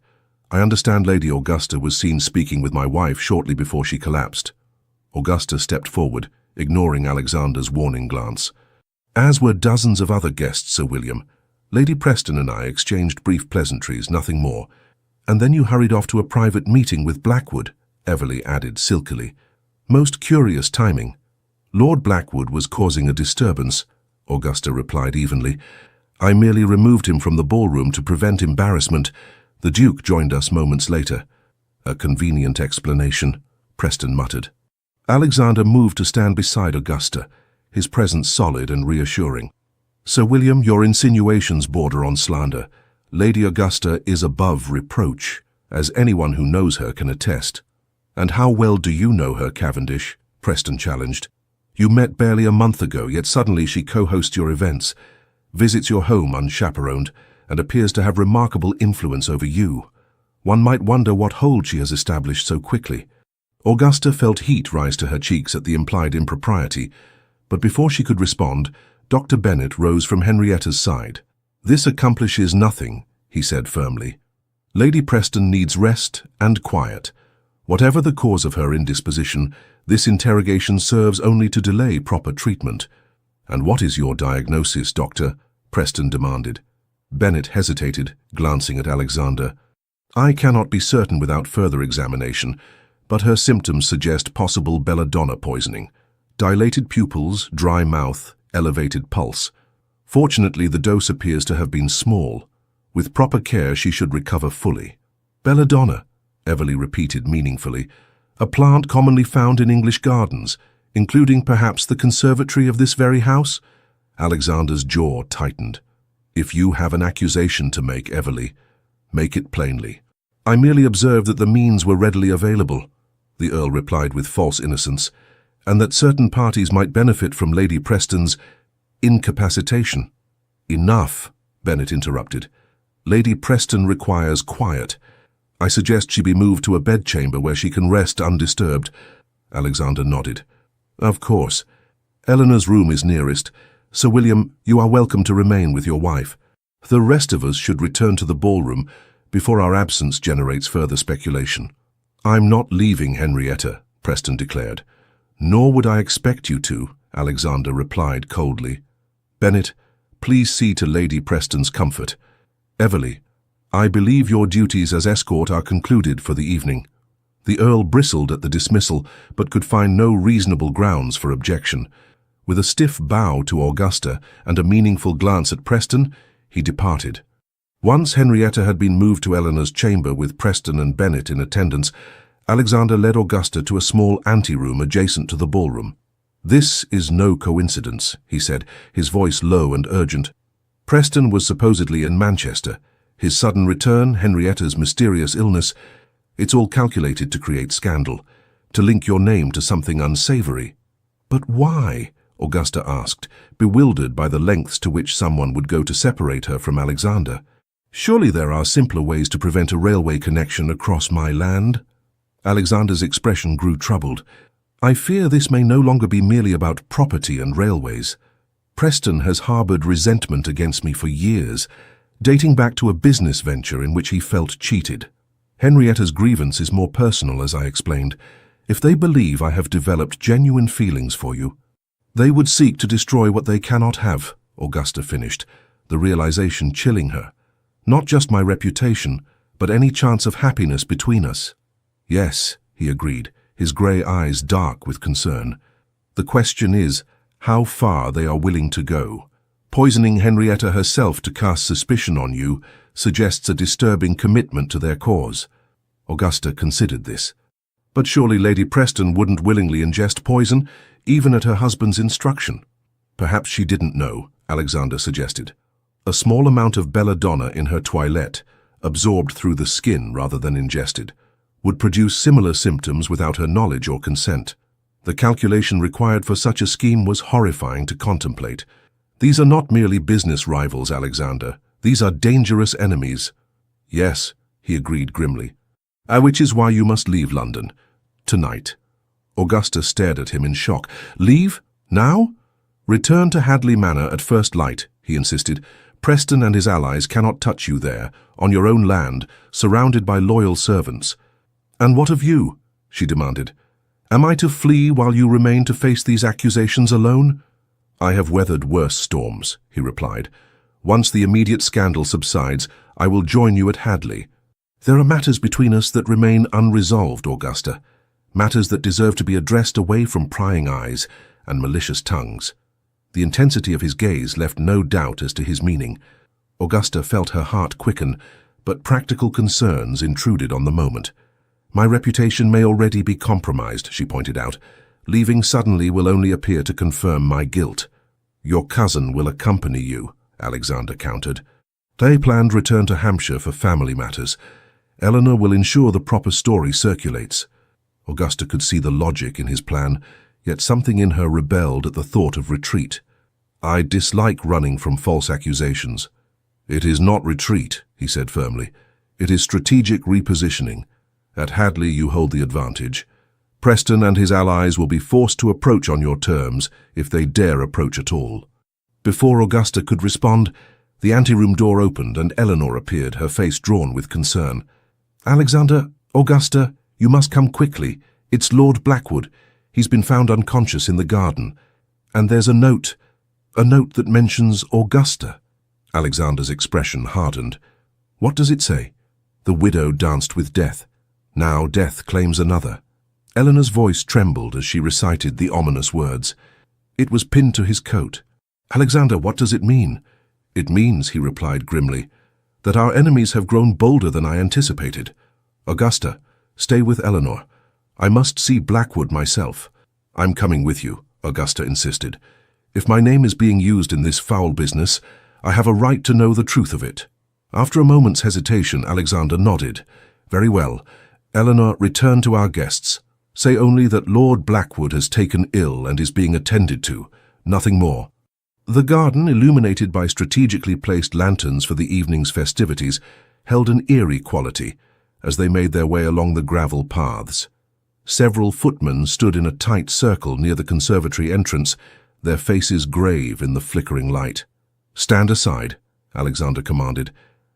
I understand Lady Augusta was seen speaking with my wife shortly before she collapsed." Augusta stepped forward, ignoring Alexander's warning glance. "As were dozens of other guests, Sir William. Lady Preston and I exchanged brief pleasantries, nothing more. And then you hurried off to a private meeting with Blackwood," Everley added silkily. "Most curious timing." "Lord Blackwood was causing a disturbance," Augusta replied evenly. "I merely removed him from the ballroom to prevent embarrassment. The Duke joined us moments later." "A convenient explanation," Preston muttered. Alexander moved to stand beside Augusta, his presence solid and reassuring. "Sir William, your insinuations border on slander. Lady Augusta is above reproach, as anyone who knows her can attest." "And how well do you know her, Cavendish?" Preston challenged. "You met barely a month ago, yet suddenly she co-hosts your events. visits your home unchaperoned, and appears to have remarkable influence over you. One might wonder what hold she has established so quickly. Augusta felt heat rise to her cheeks at the implied impropriety, but before she could respond, Dr. Bennet rose from Henrietta's side. "This accomplishes nothing," he said firmly. "Lady Preston needs rest and quiet. Whatever the cause of her indisposition, this interrogation serves only to delay proper treatment." "And what is your diagnosis, Doctor?" Preston demanded. Bennet hesitated, glancing at Alexander. "I cannot be certain without further examination, but her symptoms suggest possible belladonna poisoning. Dilated pupils, dry mouth, elevated pulse. Fortunately, the dose appears to have been small. With proper care, she should recover fully." "Belladonna," Everly repeated meaningfully. "A plant commonly found in English gardens, including perhaps the conservatory of this very house?" Alexander's jaw tightened. "If you have an accusation to make, Everly, make it plainly." "I merely observed that the means were readily available," the Earl replied with false innocence, "and that certain parties might benefit from Lady Preston's incapacitation." "Enough," Bennet interrupted. "Lady Preston requires quiet. I suggest she be moved to a bedchamber where she can rest undisturbed." Alexander nodded. "Of course. Eleanor's room is nearest. Sir William, you are welcome to remain with your wife. The rest of us should return to the ballroom before our absence generates further speculation." "I'm not leaving, Henrietta," Preston declared. "Nor would I expect you to," Alexander replied coldly. "Bennet, please see to Lady Preston's comfort. Everly, I believe your duties as escort are concluded for the evening." The Earl bristled at the dismissal, but could find no reasonable grounds for objection. With a stiff bow to Augusta and a meaningful glance at Preston, he departed. Once Henrietta had been moved to Eleanor's chamber with Preston and Bennet in attendance, Alexander led Augusta to a small anteroom adjacent to the ballroom. "This is no coincidence," he said, his voice low and urgent. "Preston was supposedly in Manchester. His sudden return, Henrietta's mysterious illness, it's all calculated to create scandal, to link your name to something unsavory." "But why?" Augusta asked, bewildered by the lengths to which someone would go to separate her from Alexander. "Surely there are simpler ways to prevent a railway connection across my land?" Alexander's expression grew troubled. "I fear this may no longer be merely about property and railways. Preston has harbored resentment against me for years, dating back to a business venture in which he felt cheated. Henrietta's grievance is more personal, as I explained. If they believe I have developed genuine feelings for you, they would seek to destroy what they cannot have," Augusta finished, the realization chilling her. "Not just my reputation, but any chance of happiness between us." "Yes," he agreed, his grey eyes dark with concern. "The question is how far they are willing to go. Poisoning Henrietta herself to cast suspicion on you suggests a disturbing commitment to their cause." Augusta considered this. "But surely Lady Preston wouldn't willingly ingest poison, even at her husband's instruction." "Perhaps she didn't know," Alexander suggested. "A small amount of belladonna in her toilette, absorbed through the skin rather than ingested, would produce similar symptoms without her knowledge or consent. The calculation required for such a scheme was horrifying to contemplate. These are not merely business rivals, Alexander. These are dangerous enemies." "Yes," he agreed grimly. "Which is why you must leave London. Tonight." Augusta stared at him in shock. "Leave? Now?" "Return to Hadley Manor at first light," he insisted. "Preston and his allies cannot touch you there, on your own land, surrounded by loyal servants." "And what of you?" she demanded. "Am I to flee while you remain to face these accusations alone?" "I have weathered worse storms," he replied. "Once the immediate scandal subsides, I will join you at Hadley." "There are matters between us that remain unresolved, Augusta. Matters that deserve to be addressed away from prying eyes and malicious tongues." The intensity of his gaze left no doubt as to his meaning. Augusta felt her heart quicken, but practical concerns intruded on the moment. "My reputation may already be compromised," she pointed out. "Leaving suddenly will only appear to confirm my guilt." "Your cousin will accompany you," Alexander countered. "They planned return to Hampshire for family matters. Eleanor will ensure the proper story circulates." Augusta could see the logic in his plan, yet something in her rebelled at the thought of retreat. I dislike running from false accusations. It is not retreat, he said firmly. It is strategic repositioning. At Hadley you hold the advantage. Preston and his allies will be forced to approach on your terms if they dare approach at all. Before Augusta could respond, the anteroom door opened and Eleanor appeared, her face drawn with concern. Alexander, Augusta, you must come quickly. It's Lord Blackwood. He's been found unconscious in the garden. And there's a note that mentions Augusta. Alexander's expression hardened. What does it say? The widow danced with death. Now death claims another. Eleanor's voice trembled as she recited the ominous words. It was pinned to his coat. Alexander, what does it mean? It means, he replied grimly, that our enemies have grown bolder than I anticipated. Augusta, stay with Eleanor. I must see Blackwood myself. I'm coming with you, Augusta insisted. If my name is being used in this foul business, I have a right to know the truth of it. After a moment's hesitation, Alexander nodded. Very well. Eleanor, return to our guests. Say only that Lord Blackwood has taken ill and is being attended to. Nothing more. The garden, illuminated by strategically placed lanterns for the evening's festivities, held an eerie quality as they made their way along the gravel paths. Several footmen stood in a tight circle near the conservatory entrance, their faces grave in the flickering light. Stand aside, Alexander commanded,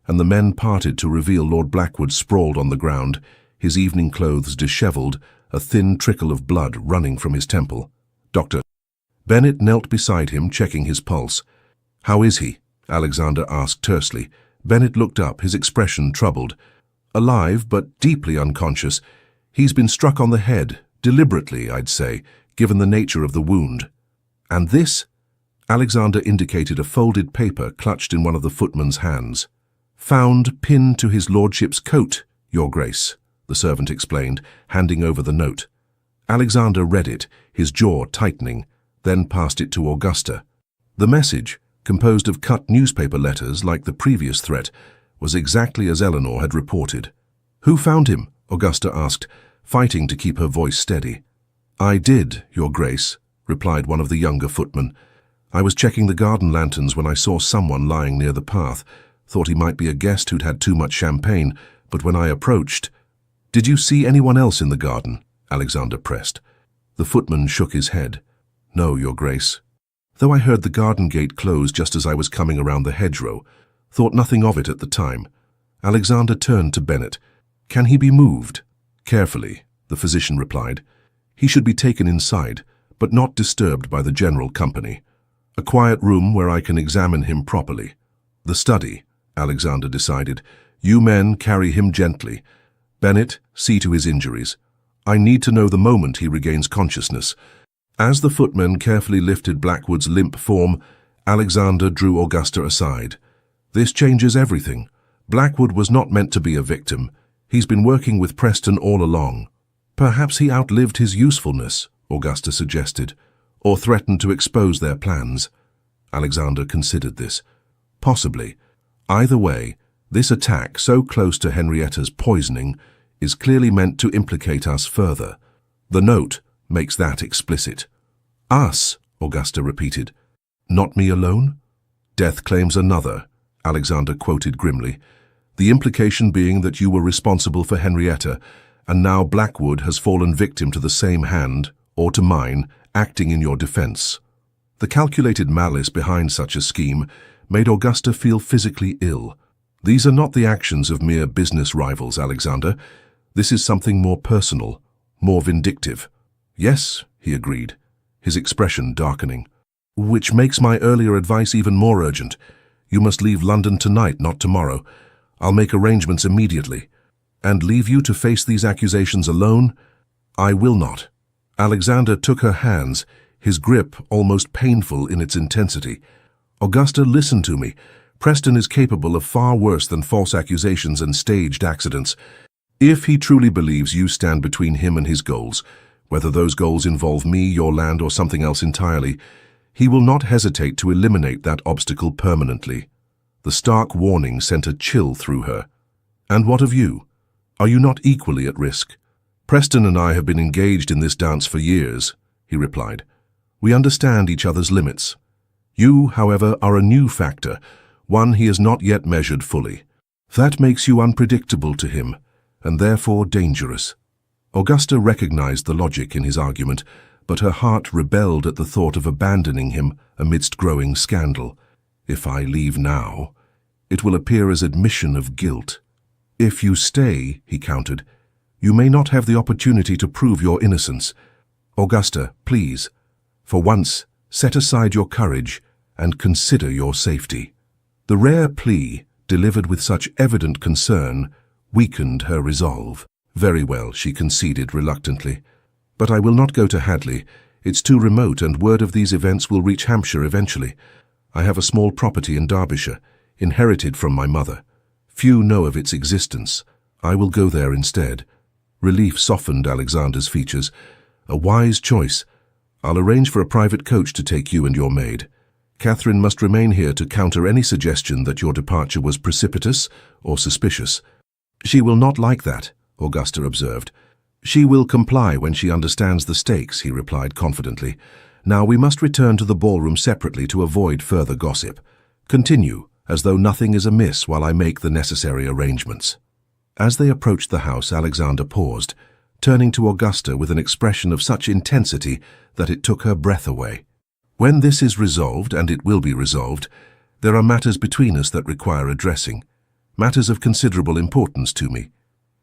and the men parted to reveal Lord Blackwood sprawled on the ground, his evening clothes dishevelled, a thin trickle of blood running from his temple. Doctor. Bennett knelt beside him, checking his pulse. How is he? Alexander asked tersely. Bennett looked up, his expression troubled. Alive, but deeply unconscious. He's been struck on the head, deliberately, I'd say, given the nature of the wound. And this? Alexander indicated a folded paper clutched in one of the footman's hands. Found pinned to his lordship's coat, Your Grace, the servant explained, handing over the note. Alexander read it, his jaw tightening, then passed it to Augusta. The message, composed of cut newspaper letters like the previous threat, was exactly as Eleanor had reported. Who found him? Augusta asked, fighting to keep her voice steady. I did, Your Grace, replied one of the younger footmen. I was checking the garden lanterns when I saw someone lying near the path. Thought he might be a guest who'd had too much champagne, but when I approached... Did you see anyone else in the garden? Alexander pressed. The footman shook his head. No, Your Grace. Though I heard the garden gate close just as I was coming around the hedgerow, thought nothing of it at the time. Alexander turned to Bennett. Can he be moved? Carefully, the physician replied. He should be taken inside, but not disturbed by the general company. A quiet room where I can examine him properly. The study, Alexander decided. You men carry him gently. Bennett, see to his injuries. I need to know the moment he regains consciousness. As the footmen carefully lifted Blackwood's limp form, Alexander drew Augusta aside. This changes everything. Blackwood was not meant to be a victim. He's been working with Preston all along. Perhaps he outlived his usefulness, Augusta suggested, or threatened to expose their plans. Alexander considered this. Possibly. Either way, this attack, so close to Henrietta's poisoning, is clearly meant to implicate us further. The note makes that explicit. Us, Augusta repeated. Not me alone? Death claims another, Alexander quoted grimly. The implication being that you were responsible for Henrietta, and now Blackwood has fallen victim to the same hand, or to mine, acting in your defense. The calculated malice behind such a scheme made Augusta feel physically ill. These are not the actions of mere business rivals, Alexander. This is something more personal, more vindictive. Yes, he agreed, his expression darkening. Which makes my earlier advice even more urgent. You must leave London tonight, not tomorrow. I'll make arrangements immediately. And leave you to face these accusations alone? I will not. Alexander took her hands, his grip almost painful in its intensity. Augusta, listen to me. Preston is capable of far worse than false accusations and staged accidents. If he truly believes you stand between him and his goals, whether those goals involve me, your land, or something else entirely, he will not hesitate to eliminate that obstacle permanently. The stark warning sent a chill through her. And what of you? Are you not equally at risk? Preston and I have been engaged in this dance for years, he replied. We understand each other's limits. You, however, are a new factor, one he has not yet measured fully. That makes you unpredictable to him, and therefore dangerous. Augusta recognized the logic in his argument, but her heart rebelled at the thought of abandoning him amidst growing scandal. If I leave now, it will appear as admission of guilt. If you stay, he countered, you may not have the opportunity to prove your innocence. Augusta, please, for once, set aside your courage and consider your safety. The rare plea, delivered with such evident concern, weakened her resolve. Very well, she conceded reluctantly. But I will not go to Hadley. It's too remote, and word of these events will reach Hampshire eventually. I have a small property in Derbyshire, inherited from my mother. Few know of its existence. I will go there instead. Relief softened Alexander's features. A wise choice. I'll arrange for a private coach to take you and your maid. Catherine must remain here to counter any suggestion that your departure was precipitous or suspicious. She will not like that, Augusta observed. She will comply when she understands the stakes, he replied confidently. Now we must return to the ballroom separately to avoid further gossip. Continue, as though nothing is amiss while I make the necessary arrangements. As they approached the house, Alexander paused, turning to Augusta with an expression of such intensity that it took her breath away. When this is resolved, and it will be resolved, there are matters between us that require addressing, matters of considerable importance to me.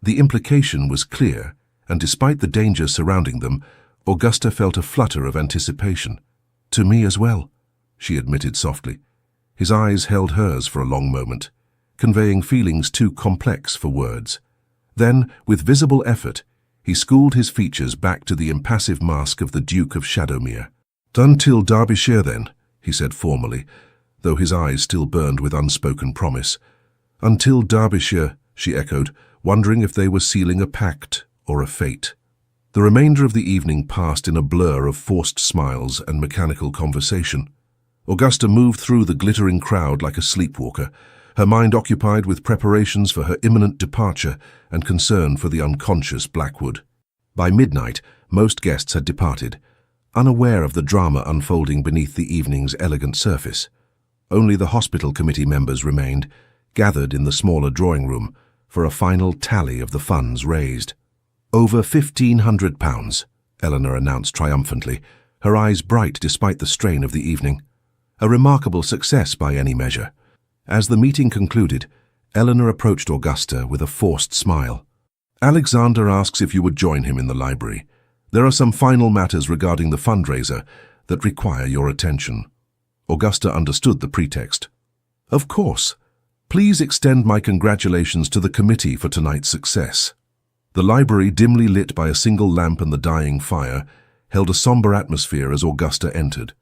The implication was clear, and despite the danger surrounding them, Augusta felt a flutter of anticipation. To me as well, she admitted softly. His eyes held hers for a long moment, conveying feelings too complex for words. Then, with visible effort, he schooled his features back to the impassive mask of the Duke of Shadowmere. "Until Derbyshire, then," he said formally, though his eyes still burned with unspoken promise. "Until Derbyshire," she echoed, wondering if they were sealing a pact or a fate. The remainder of the evening passed in a blur of forced smiles and mechanical conversation. Augusta moved through the glittering crowd like a sleepwalker, her mind occupied with preparations for her imminent departure and concern for the unconscious Blackwood. By midnight, most guests had departed, unaware of the drama unfolding beneath the evening's elegant surface. Only the hospital committee members remained, gathered in the smaller drawing room, for a final tally of the funds raised. "Over £1,500, Eleanor announced triumphantly, her eyes bright despite the strain of the evening. A remarkable success by any measure. As the meeting concluded, Eleanor approached Augusta with a forced smile. "Alexander asks if you would join him in the library. There are some final matters regarding the fundraiser that require your attention." Augusta understood the pretext. "Of course. Please extend my congratulations to the committee for tonight's success." The library, dimly lit by a single lamp and the dying fire, held a somber atmosphere as Augusta entered.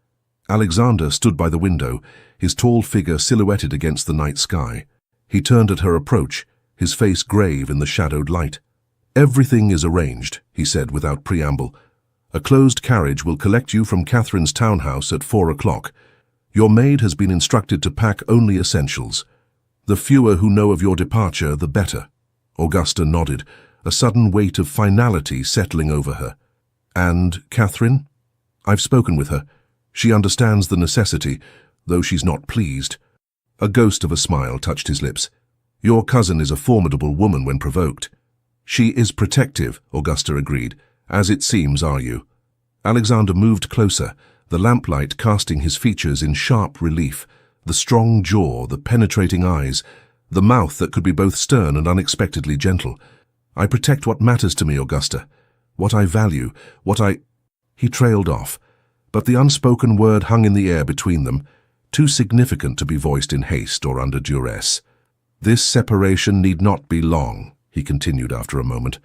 Alexander stood by the window, his tall figure silhouetted against the night sky. He turned at her approach, his face grave in the shadowed light. "Everything is arranged," he said without preamble. "A closed carriage will collect you from Catherine's townhouse at 4 o'clock. Your maid has been instructed to pack only essentials. The fewer who know of your departure, the better." Augusta nodded, a sudden weight of finality settling over her. "And Catherine?" "I've spoken with her. She understands the necessity, though she's not pleased." A ghost of a smile touched his lips. "Your cousin is a formidable woman when provoked." "She is protective," Augusta agreed. "As it seems, are you?" Alexander moved closer, the lamplight casting his features in sharp relief, the strong jaw, the penetrating eyes, the mouth that could be both stern and unexpectedly gentle. "I protect what matters to me, Augusta, what I value, what I—" He trailed off, but the unspoken word hung in the air between them, too significant to be voiced in haste or under duress. "This separation need not be long," he continued after a moment.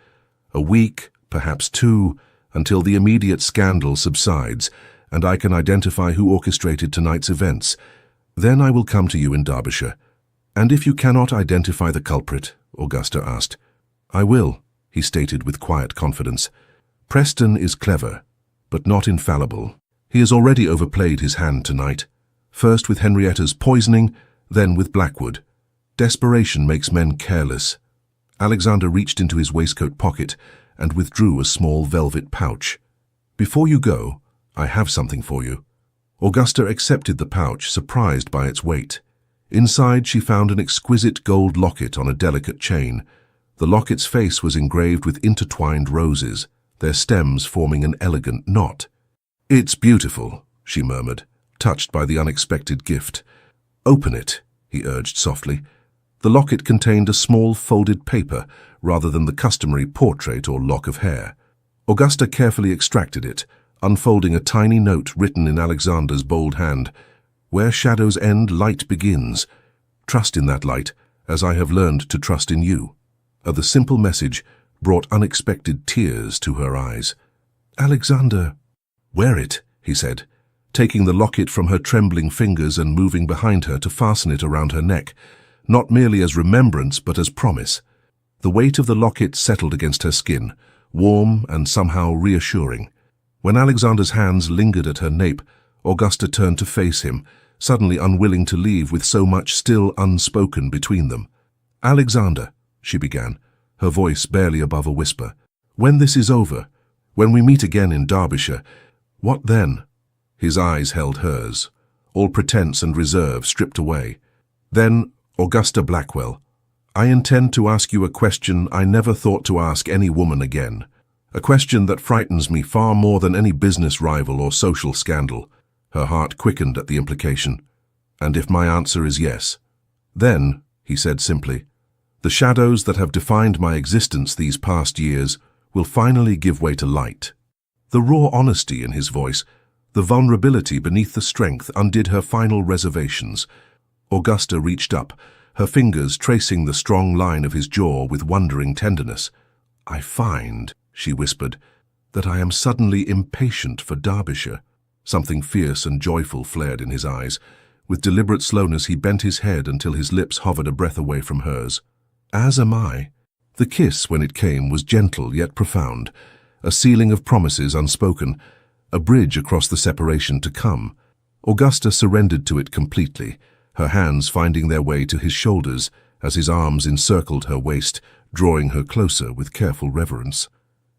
"A week, perhaps 2, until the immediate scandal subsides, and I can identify who orchestrated tonight's events. Then I will come to you in Derbyshire." "And if you cannot identify the culprit?" Augusta asked. "I will," he stated with quiet confidence. "Preston is clever, but not infallible. He has already overplayed his hand tonight, first with Henrietta's poisoning, then with Blackwood. Desperation makes men careless." Alexander reached into his waistcoat pocket and withdrew a small velvet pouch. "Before you go, I have something for you." Augusta accepted the pouch, surprised by its weight. Inside she found an exquisite gold locket on a delicate chain. The locket's face was engraved with intertwined roses, their stems forming an elegant knot. "It's beautiful," she murmured, touched by the unexpected gift. "Open it," he urged softly. The locket contained a small folded paper rather than the customary portrait or lock of hair. Augusta carefully extracted it, unfolding a tiny note written in Alexander's bold hand. "Where shadows end, light begins. Trust in that light, as I have learned to trust in you." The simple message brought unexpected tears to her eyes. "Alexander." "Wear it," he said, taking the locket from her trembling fingers and moving behind her to fasten it around her neck, not merely as remembrance but as promise. The weight of the locket settled against her skin, warm and somehow reassuring. When Alexander's hands lingered at her nape, Augusta turned to face him, suddenly unwilling to leave with so much still unspoken between them. "Alexander," she began, her voice barely above a whisper, "when this is over, when we meet again in Derbyshire, what then?" His eyes held hers, all pretense and reserve stripped away. "Then, Augusta Blackwell, I intend to ask you a question I never thought to ask any woman again. A question that frightens me far more than any business rival or social scandal." Her heart quickened at the implication. "And if my answer is yes?" "Then," he said simply, "the shadows that have defined my existence these past years will finally give way to light." The raw honesty in his voice, the vulnerability beneath the strength, undid her final reservations. Augusta reached up, her fingers tracing the strong line of his jaw with wondering tenderness. "I find," she whispered, "that I am suddenly impatient for Derbyshire." Something fierce and joyful flared in his eyes. With deliberate slowness he bent his head until his lips hovered a breath away from hers. "As am I." The kiss, when it came, was gentle yet profound, a sealing of promises unspoken, a bridge across the separation to come. Augusta surrendered to it completely, her hands finding their way to his shoulders as his arms encircled her waist, drawing her closer with careful reverence.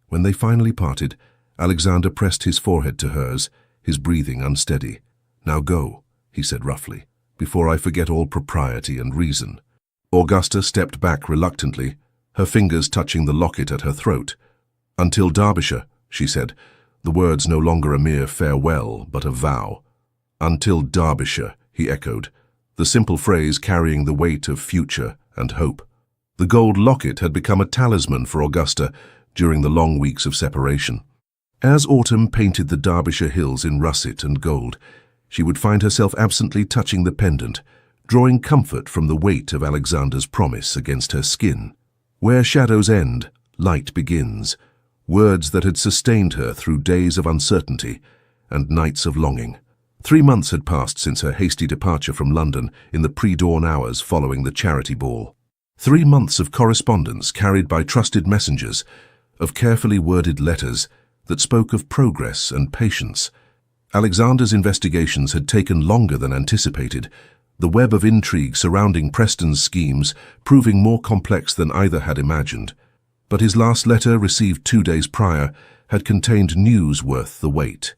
When they finally parted, Alexander pressed his forehead to hers, his breathing unsteady. "Now go," he said roughly, "before I forget all propriety and reason." Augusta stepped back reluctantly, her fingers touching the locket at her throat. "Until Derbyshire," she said, the words no longer a mere farewell but a vow. "Until Derbyshire," he echoed, the simple phrase carrying the weight of future and hope. The gold locket had become a talisman for Augusta during the long weeks of separation. As autumn painted the Derbyshire hills in russet and gold, she would find herself absently touching the pendant, drawing comfort from the weight of Alexander's promise against her skin. "Where shadows end, light begins," words that had sustained her through days of uncertainty and nights of longing. 3 months had passed since her hasty departure from London in the pre-dawn hours following the charity ball. 3 months of correspondence carried by trusted messengers, of carefully worded letters that spoke of progress and patience. Alexander's investigations had taken longer than anticipated, the web of intrigue surrounding Preston's schemes proving more complex than either had imagined. But his last letter, received 2 days prior, had contained news worth the wait.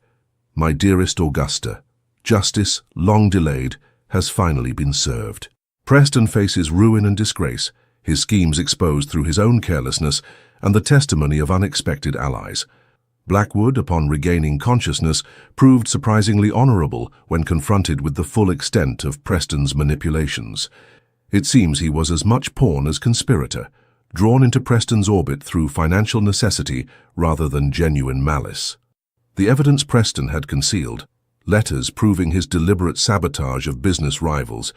"My dearest Augusta, justice, long delayed, has finally been served. Preston faces ruin and disgrace, his schemes exposed through his own carelessness and the testimony of unexpected allies. Blackwood, upon regaining consciousness, proved surprisingly honorable when confronted with the full extent of Preston's manipulations. It seems he was as much pawn as conspirator, drawn into Preston's orbit through financial necessity rather than genuine malice. The evidence Preston had concealed, letters proving his deliberate sabotage of business rivals,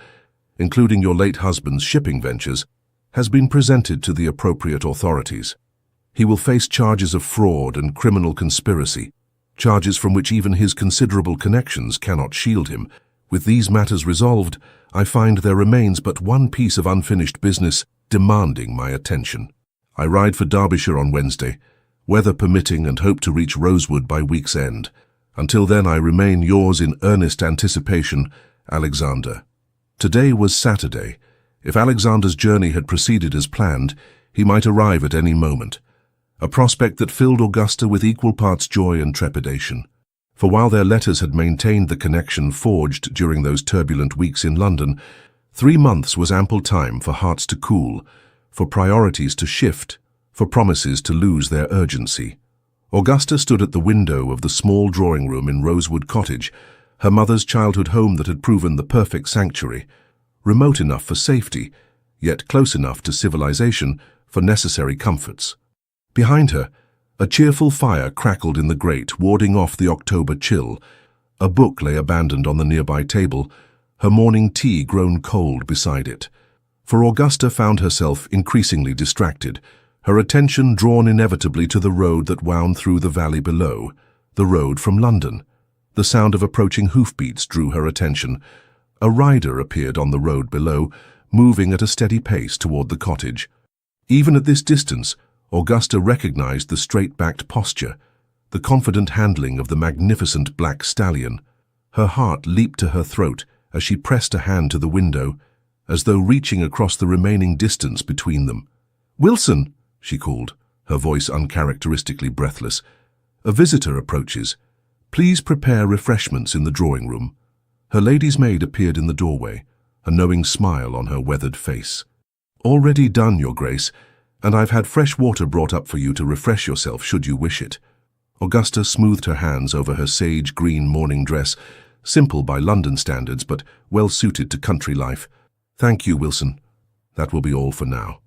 including your late husband's shipping ventures, has been presented to the appropriate authorities. He will face charges of fraud and criminal conspiracy, charges from which even his considerable connections cannot shield him. With these matters resolved, I find there remains but one piece of unfinished business demanding my attention. I ride for Derbyshire on Wednesday, weather permitting, and hope to reach Rosewood by week's end. Until then, I remain yours in earnest anticipation, Alexander. Today was Saturday. If Alexander's journey had proceeded as planned, he might arrive at any moment. A prospect that filled Augusta with equal parts joy and trepidation. For while their letters had maintained the connection forged during those turbulent weeks in London, 3 months was ample time for hearts to cool, for priorities to shift, for promises to lose their urgency. Augusta stood at the window of the small drawing room in Rosewood Cottage, her mother's childhood home that had proven the perfect sanctuary, remote enough for safety, yet close enough to civilization for necessary comforts. Behind her, a cheerful fire crackled in the grate, warding off the October chill. A book lay abandoned on the nearby table, her morning tea grown cold beside it. For Augusta found herself increasingly distracted, her attention drawn inevitably to the road that wound through the valley below, the road from London. The sound of approaching hoofbeats drew her attention. A rider appeared on the road below, moving at a steady pace toward the cottage. Even at this distance, Augusta recognized the straight-backed posture, the confident handling of the magnificent black stallion. Her heart leaped to her throat as she pressed a hand to the window, as though reaching across the remaining distance between them. "Wilson!" she called, her voice uncharacteristically breathless. "A visitor approaches. Please prepare refreshments in the drawing room." Her lady's maid appeared in the doorway, a knowing smile on her weathered face. "Already done, Your Grace, and I've had fresh water brought up for you to refresh yourself should you wish it." Augusta smoothed her hands over her sage-green morning dress, simple by London standards but well-suited to country life. "Thank you, Wilson. That will be all for now."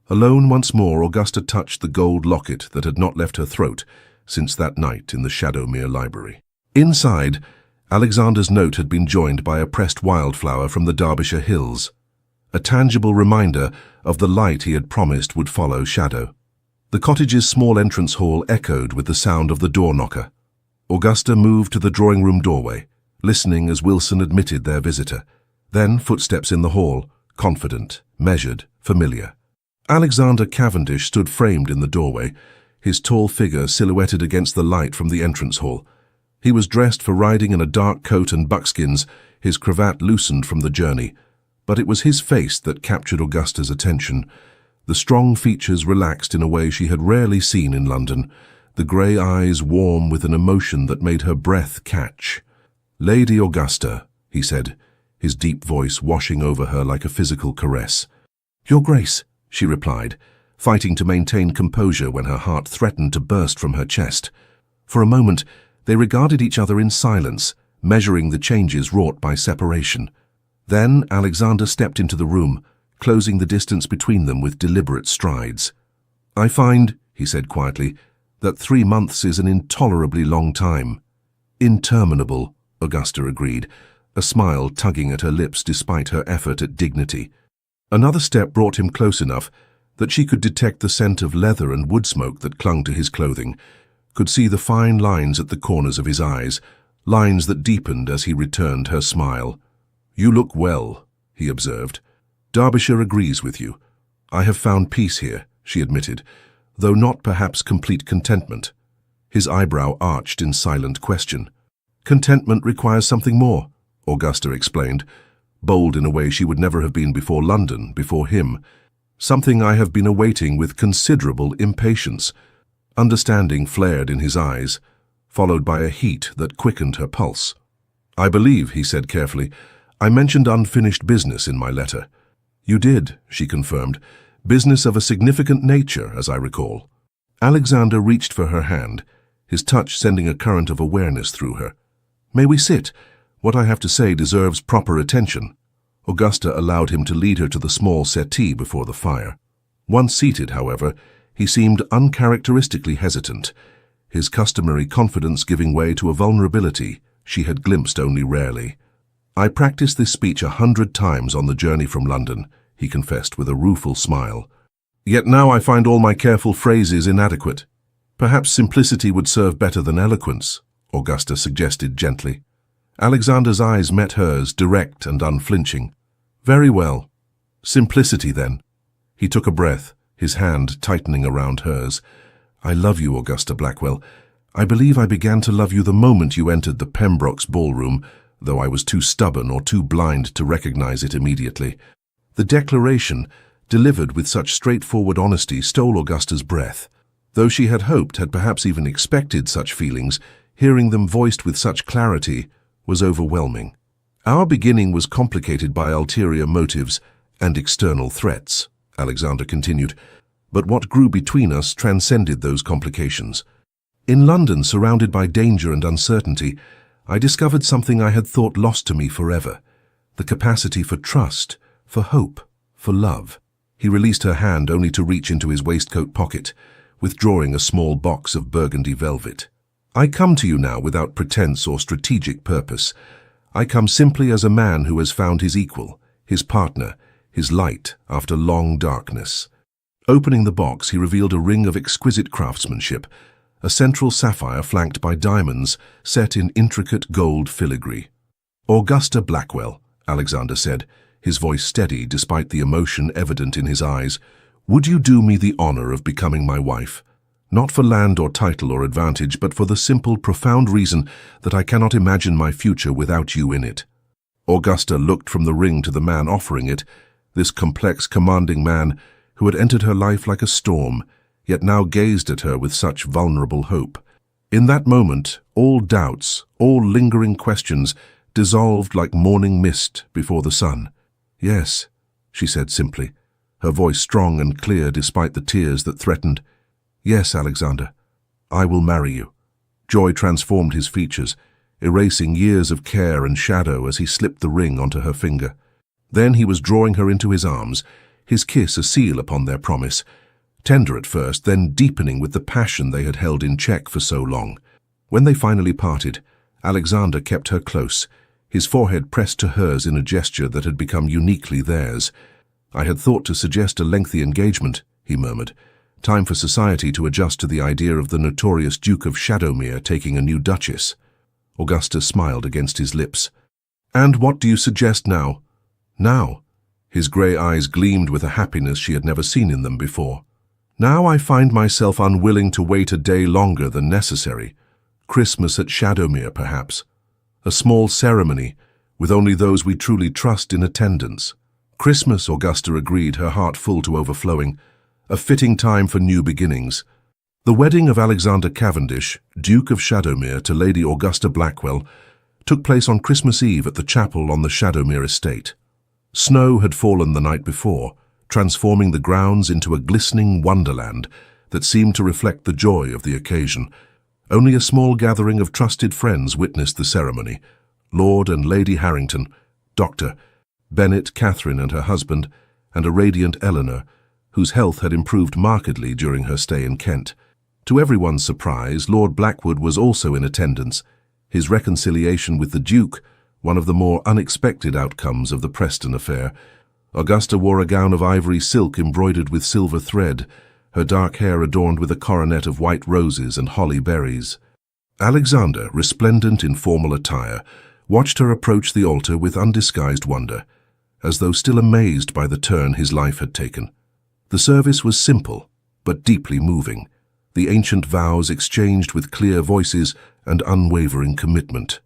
Alone once more, Augusta touched the gold locket that had not left her throat since that night in the Shadowmere library. Inside, Alexander's note had been joined by a pressed wildflower from the Derbyshire hills, a tangible reminder of the light he had promised would follow shadow. The cottage's small entrance hall echoed with the sound of the door knocker. Augusta moved to the drawing room doorway, listening as Wilson admitted their visitor. Then footsteps in the hall, confident, measured, familiar. Alexander Cavendish stood framed in the doorway, his tall figure silhouetted against the light from the entrance hall. He was dressed for riding in a dark coat and buckskins, his cravat loosened from the journey. But it was his face that captured Augusta's attention. The strong features relaxed in a way she had rarely seen in London, the grey eyes warm with an emotion that made her breath catch. "Lady Augusta," he said, his deep voice washing over her like a physical caress. "Your Grace," she replied, fighting to maintain composure when her heart threatened to burst from her chest. For a moment, they regarded each other in silence, measuring the changes wrought by separation. Then Alexander stepped into the room, closing the distance between them with deliberate strides. "I find," he said quietly, "that 3 months is an intolerably long time." "Interminable," Augusta agreed, a smile tugging at her lips despite her effort at dignity. Another step brought him close enough that she could detect the scent of leather and wood smoke that clung to his clothing, could see the fine lines at the corners of his eyes, lines that deepened as he returned her smile. "You look well," he observed. "Derbyshire agrees with you. I have found peace here," she admitted, though not perhaps complete contentment. His eyebrow arched in silent question. "Contentment requires something more," Augusta explained, bold in a way she would never have been before London, before him. "Something I have been awaiting with considerable impatience." Understanding flared in his eyes, followed by a heat that quickened her pulse. "I believe," he said carefully, "I mentioned unfinished business in my letter." "You did," she confirmed. "Business of a significant nature, as I recall." Alexander reached for her hand, his touch sending a current of awareness through her. "May we sit? What I have to say deserves proper attention." Augusta allowed him to lead her to the small settee before the fire. Once seated, however, he seemed uncharacteristically hesitant, his customary confidence giving way to a vulnerability she had glimpsed only rarely. "I practiced this speech 100 times on the journey from London," he confessed with a rueful smile. "Yet now I find all my careful phrases inadequate." "Perhaps simplicity would serve better than eloquence," Augusta suggested gently. Alexander's eyes met hers, direct and unflinching. "Very well. Simplicity, then." He took a breath, his hand tightening around hers. "I love you, Augusta Blackwell. I believe I began to love you the moment you entered the Pembroke's ballroom, though I was too stubborn or too blind to recognize it immediately." The declaration, delivered with such straightforward honesty, stole Augusta's breath. Though she had hoped, had perhaps even expected such feelings, hearing them voiced with such clarity, was overwhelming. Our beginning was complicated by ulterior motives and external threats, Alexander continued, but what grew between us transcended those complications. In London, surrounded by danger and uncertainty, I discovered something I had thought lost to me forever: the capacity for trust, for hope, for love. He released her hand only to reach into his waistcoat pocket, withdrawing a small box of burgundy velvet. I come to you now without pretense or strategic purpose. I come simply as a man who has found his equal, his partner, his light after long darkness. Opening the box, he revealed a ring of exquisite craftsmanship, a central sapphire flanked by diamonds set in intricate gold filigree. "Augusta Blackwell," Alexander said, his voice steady despite the emotion evident in his eyes, "would you do me the honor of becoming my wife? Not for land or title or advantage, but for the simple, profound reason that I cannot imagine my future without you in it." Augusta looked from the ring to the man offering it, this complex, commanding man who had entered her life like a storm, yet now gazed at her with such vulnerable hope. In that moment, all doubts, all lingering questions dissolved like morning mist before the sun. "Yes," she said simply, her voice strong and clear despite the tears that threatened. "Yes, Alexander, I will marry you." Joy transformed his features, erasing years of care and shadow as he slipped the ring onto her finger. Then he was drawing her into his arms, his kiss a seal upon their promise, tender at first, then deepening with the passion they had held in check for so long. When they finally parted, Alexander kept her close, his forehead pressed to hers in a gesture that had become uniquely theirs. "I had thought to suggest a lengthy engagement," he murmured. "Time for society to adjust to the idea of the notorious Duke of Shadowmere taking a new duchess." Augusta smiled against his lips. "And what do you suggest now?" "Now?" His grey eyes gleamed with a happiness she had never seen in them before. "Now I find myself unwilling to wait a day longer than necessary. Christmas at Shadowmere, perhaps. A small ceremony, with only those we truly trust in attendance." "Christmas," Augusta agreed, her heart full to overflowing. "A fitting time for new beginnings." The wedding of Alexander Cavendish, Duke of Shadowmere, to Lady Augusta Blackwell took place on Christmas Eve at the chapel on the Shadowmere estate. Snow had fallen the night before, transforming the grounds into a glistening wonderland that seemed to reflect the joy of the occasion. Only a small gathering of trusted friends witnessed the ceremony: Lord and Lady Harrington, Dr. Bennet, Catherine and her husband, and a radiant Eleanor, whose health had improved markedly during her stay in Kent. To everyone's surprise, Lord Blackwood was also in attendance, his reconciliation with the Duke one of the more unexpected outcomes of the Preston affair. Augusta wore a gown of ivory silk embroidered with silver thread, her dark hair adorned with a coronet of white roses and holly berries. Alexander, resplendent in formal attire, watched her approach the altar with undisguised wonder, as though still amazed by the turn his life had taken. The service was simple, but deeply moving, the ancient vows exchanged with clear voices and unwavering commitment.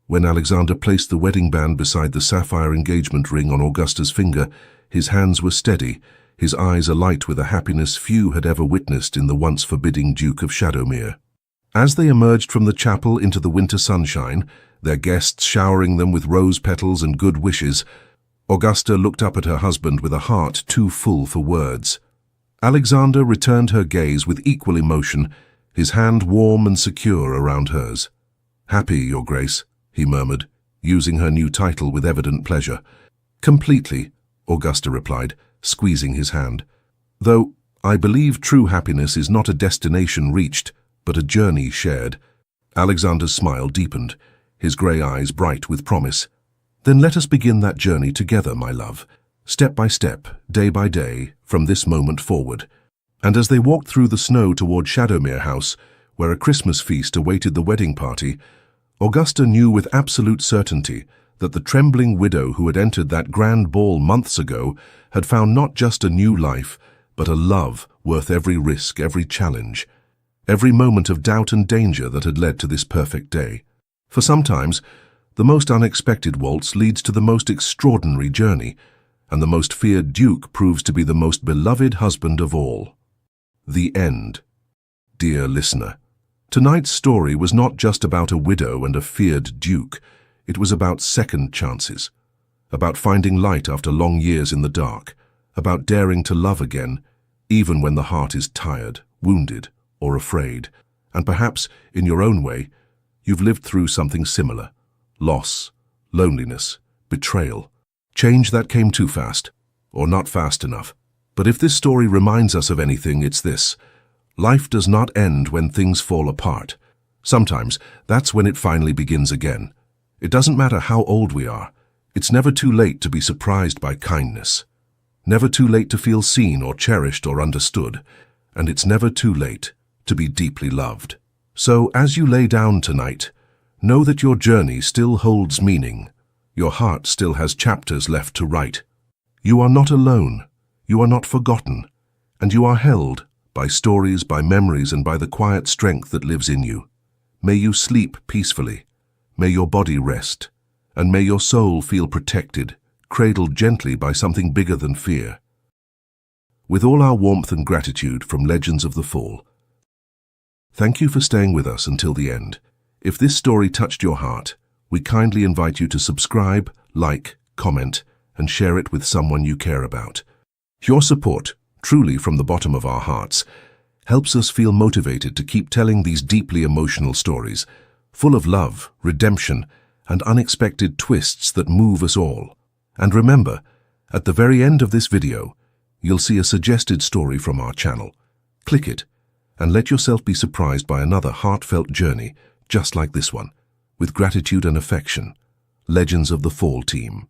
When Alexander placed the wedding band beside the sapphire engagement ring on Augusta's finger, his hands were steady, his eyes alight with a happiness few had ever witnessed in the once forbidding Duke of Shadowmere. As they emerged from the chapel into the winter sunshine, their guests showering them with rose petals and good wishes, Augusta looked up at her husband with a heart too full for words. Alexander returned her gaze with equal emotion, his hand warm and secure around hers. "Happy, Your Grace," he murmured, using her new title with evident pleasure. "Completely," Augusta replied, squeezing his hand. "Though I believe true happiness is not a destination reached, but a journey shared." Alexander's smile deepened, his grey eyes bright with promise. "Then let us begin that journey together, my love, step by step, day by day, from this moment forward." And as they walked through the snow toward Shadowmere House, where a Christmas feast awaited the wedding party, Augusta knew with absolute certainty that the trembling widow who had entered that grand ball months ago had found not just a new life, but a love worth every risk, every challenge, every moment of doubt and danger that had led to this perfect day. For sometimes, the most unexpected waltz leads to the most extraordinary journey, and the most feared duke proves to be the most beloved husband of all. The end. Dear listener, Tonight's story was not just about a widow and a feared duke. It was about second chances, about finding light after long years in the dark, about daring to love again, even when the heart is tired, wounded, or afraid. And perhaps, in your own way, you've lived through something similar. Loss, loneliness, betrayal. Change that came too fast, or not fast enough. But if this story reminds us of anything, it's this. Life does not end when things fall apart. Sometimes, that's when it finally begins again. It doesn't matter how old we are. It's never too late to be surprised by kindness. Never too late to feel seen or cherished or understood. And it's never too late to be deeply loved. So, as you lay down tonight, know that your journey still holds meaning. Your heart still has chapters left to write. You are not alone. You are not forgotten. And you are held by stories, by memories, and by the quiet strength that lives in you. May you sleep peacefully. May your body rest. And may your soul feel protected, cradled gently by something bigger than fear. With all our warmth and gratitude from Legends of the Fall, thank you for staying with us until the end. If this story touched your heart, we kindly invite you to subscribe, like, comment, and share it with someone you care about. Your support, truly from the bottom of our hearts, helps us feel motivated to keep telling these deeply emotional stories, full of love, redemption, and unexpected twists that move us all. And remember, at the very end of this video, you'll see a suggested story from our channel. Click it, and let yourself be surprised by another heartfelt journey, just like this one. With gratitude and affection, Legends of the Fall team.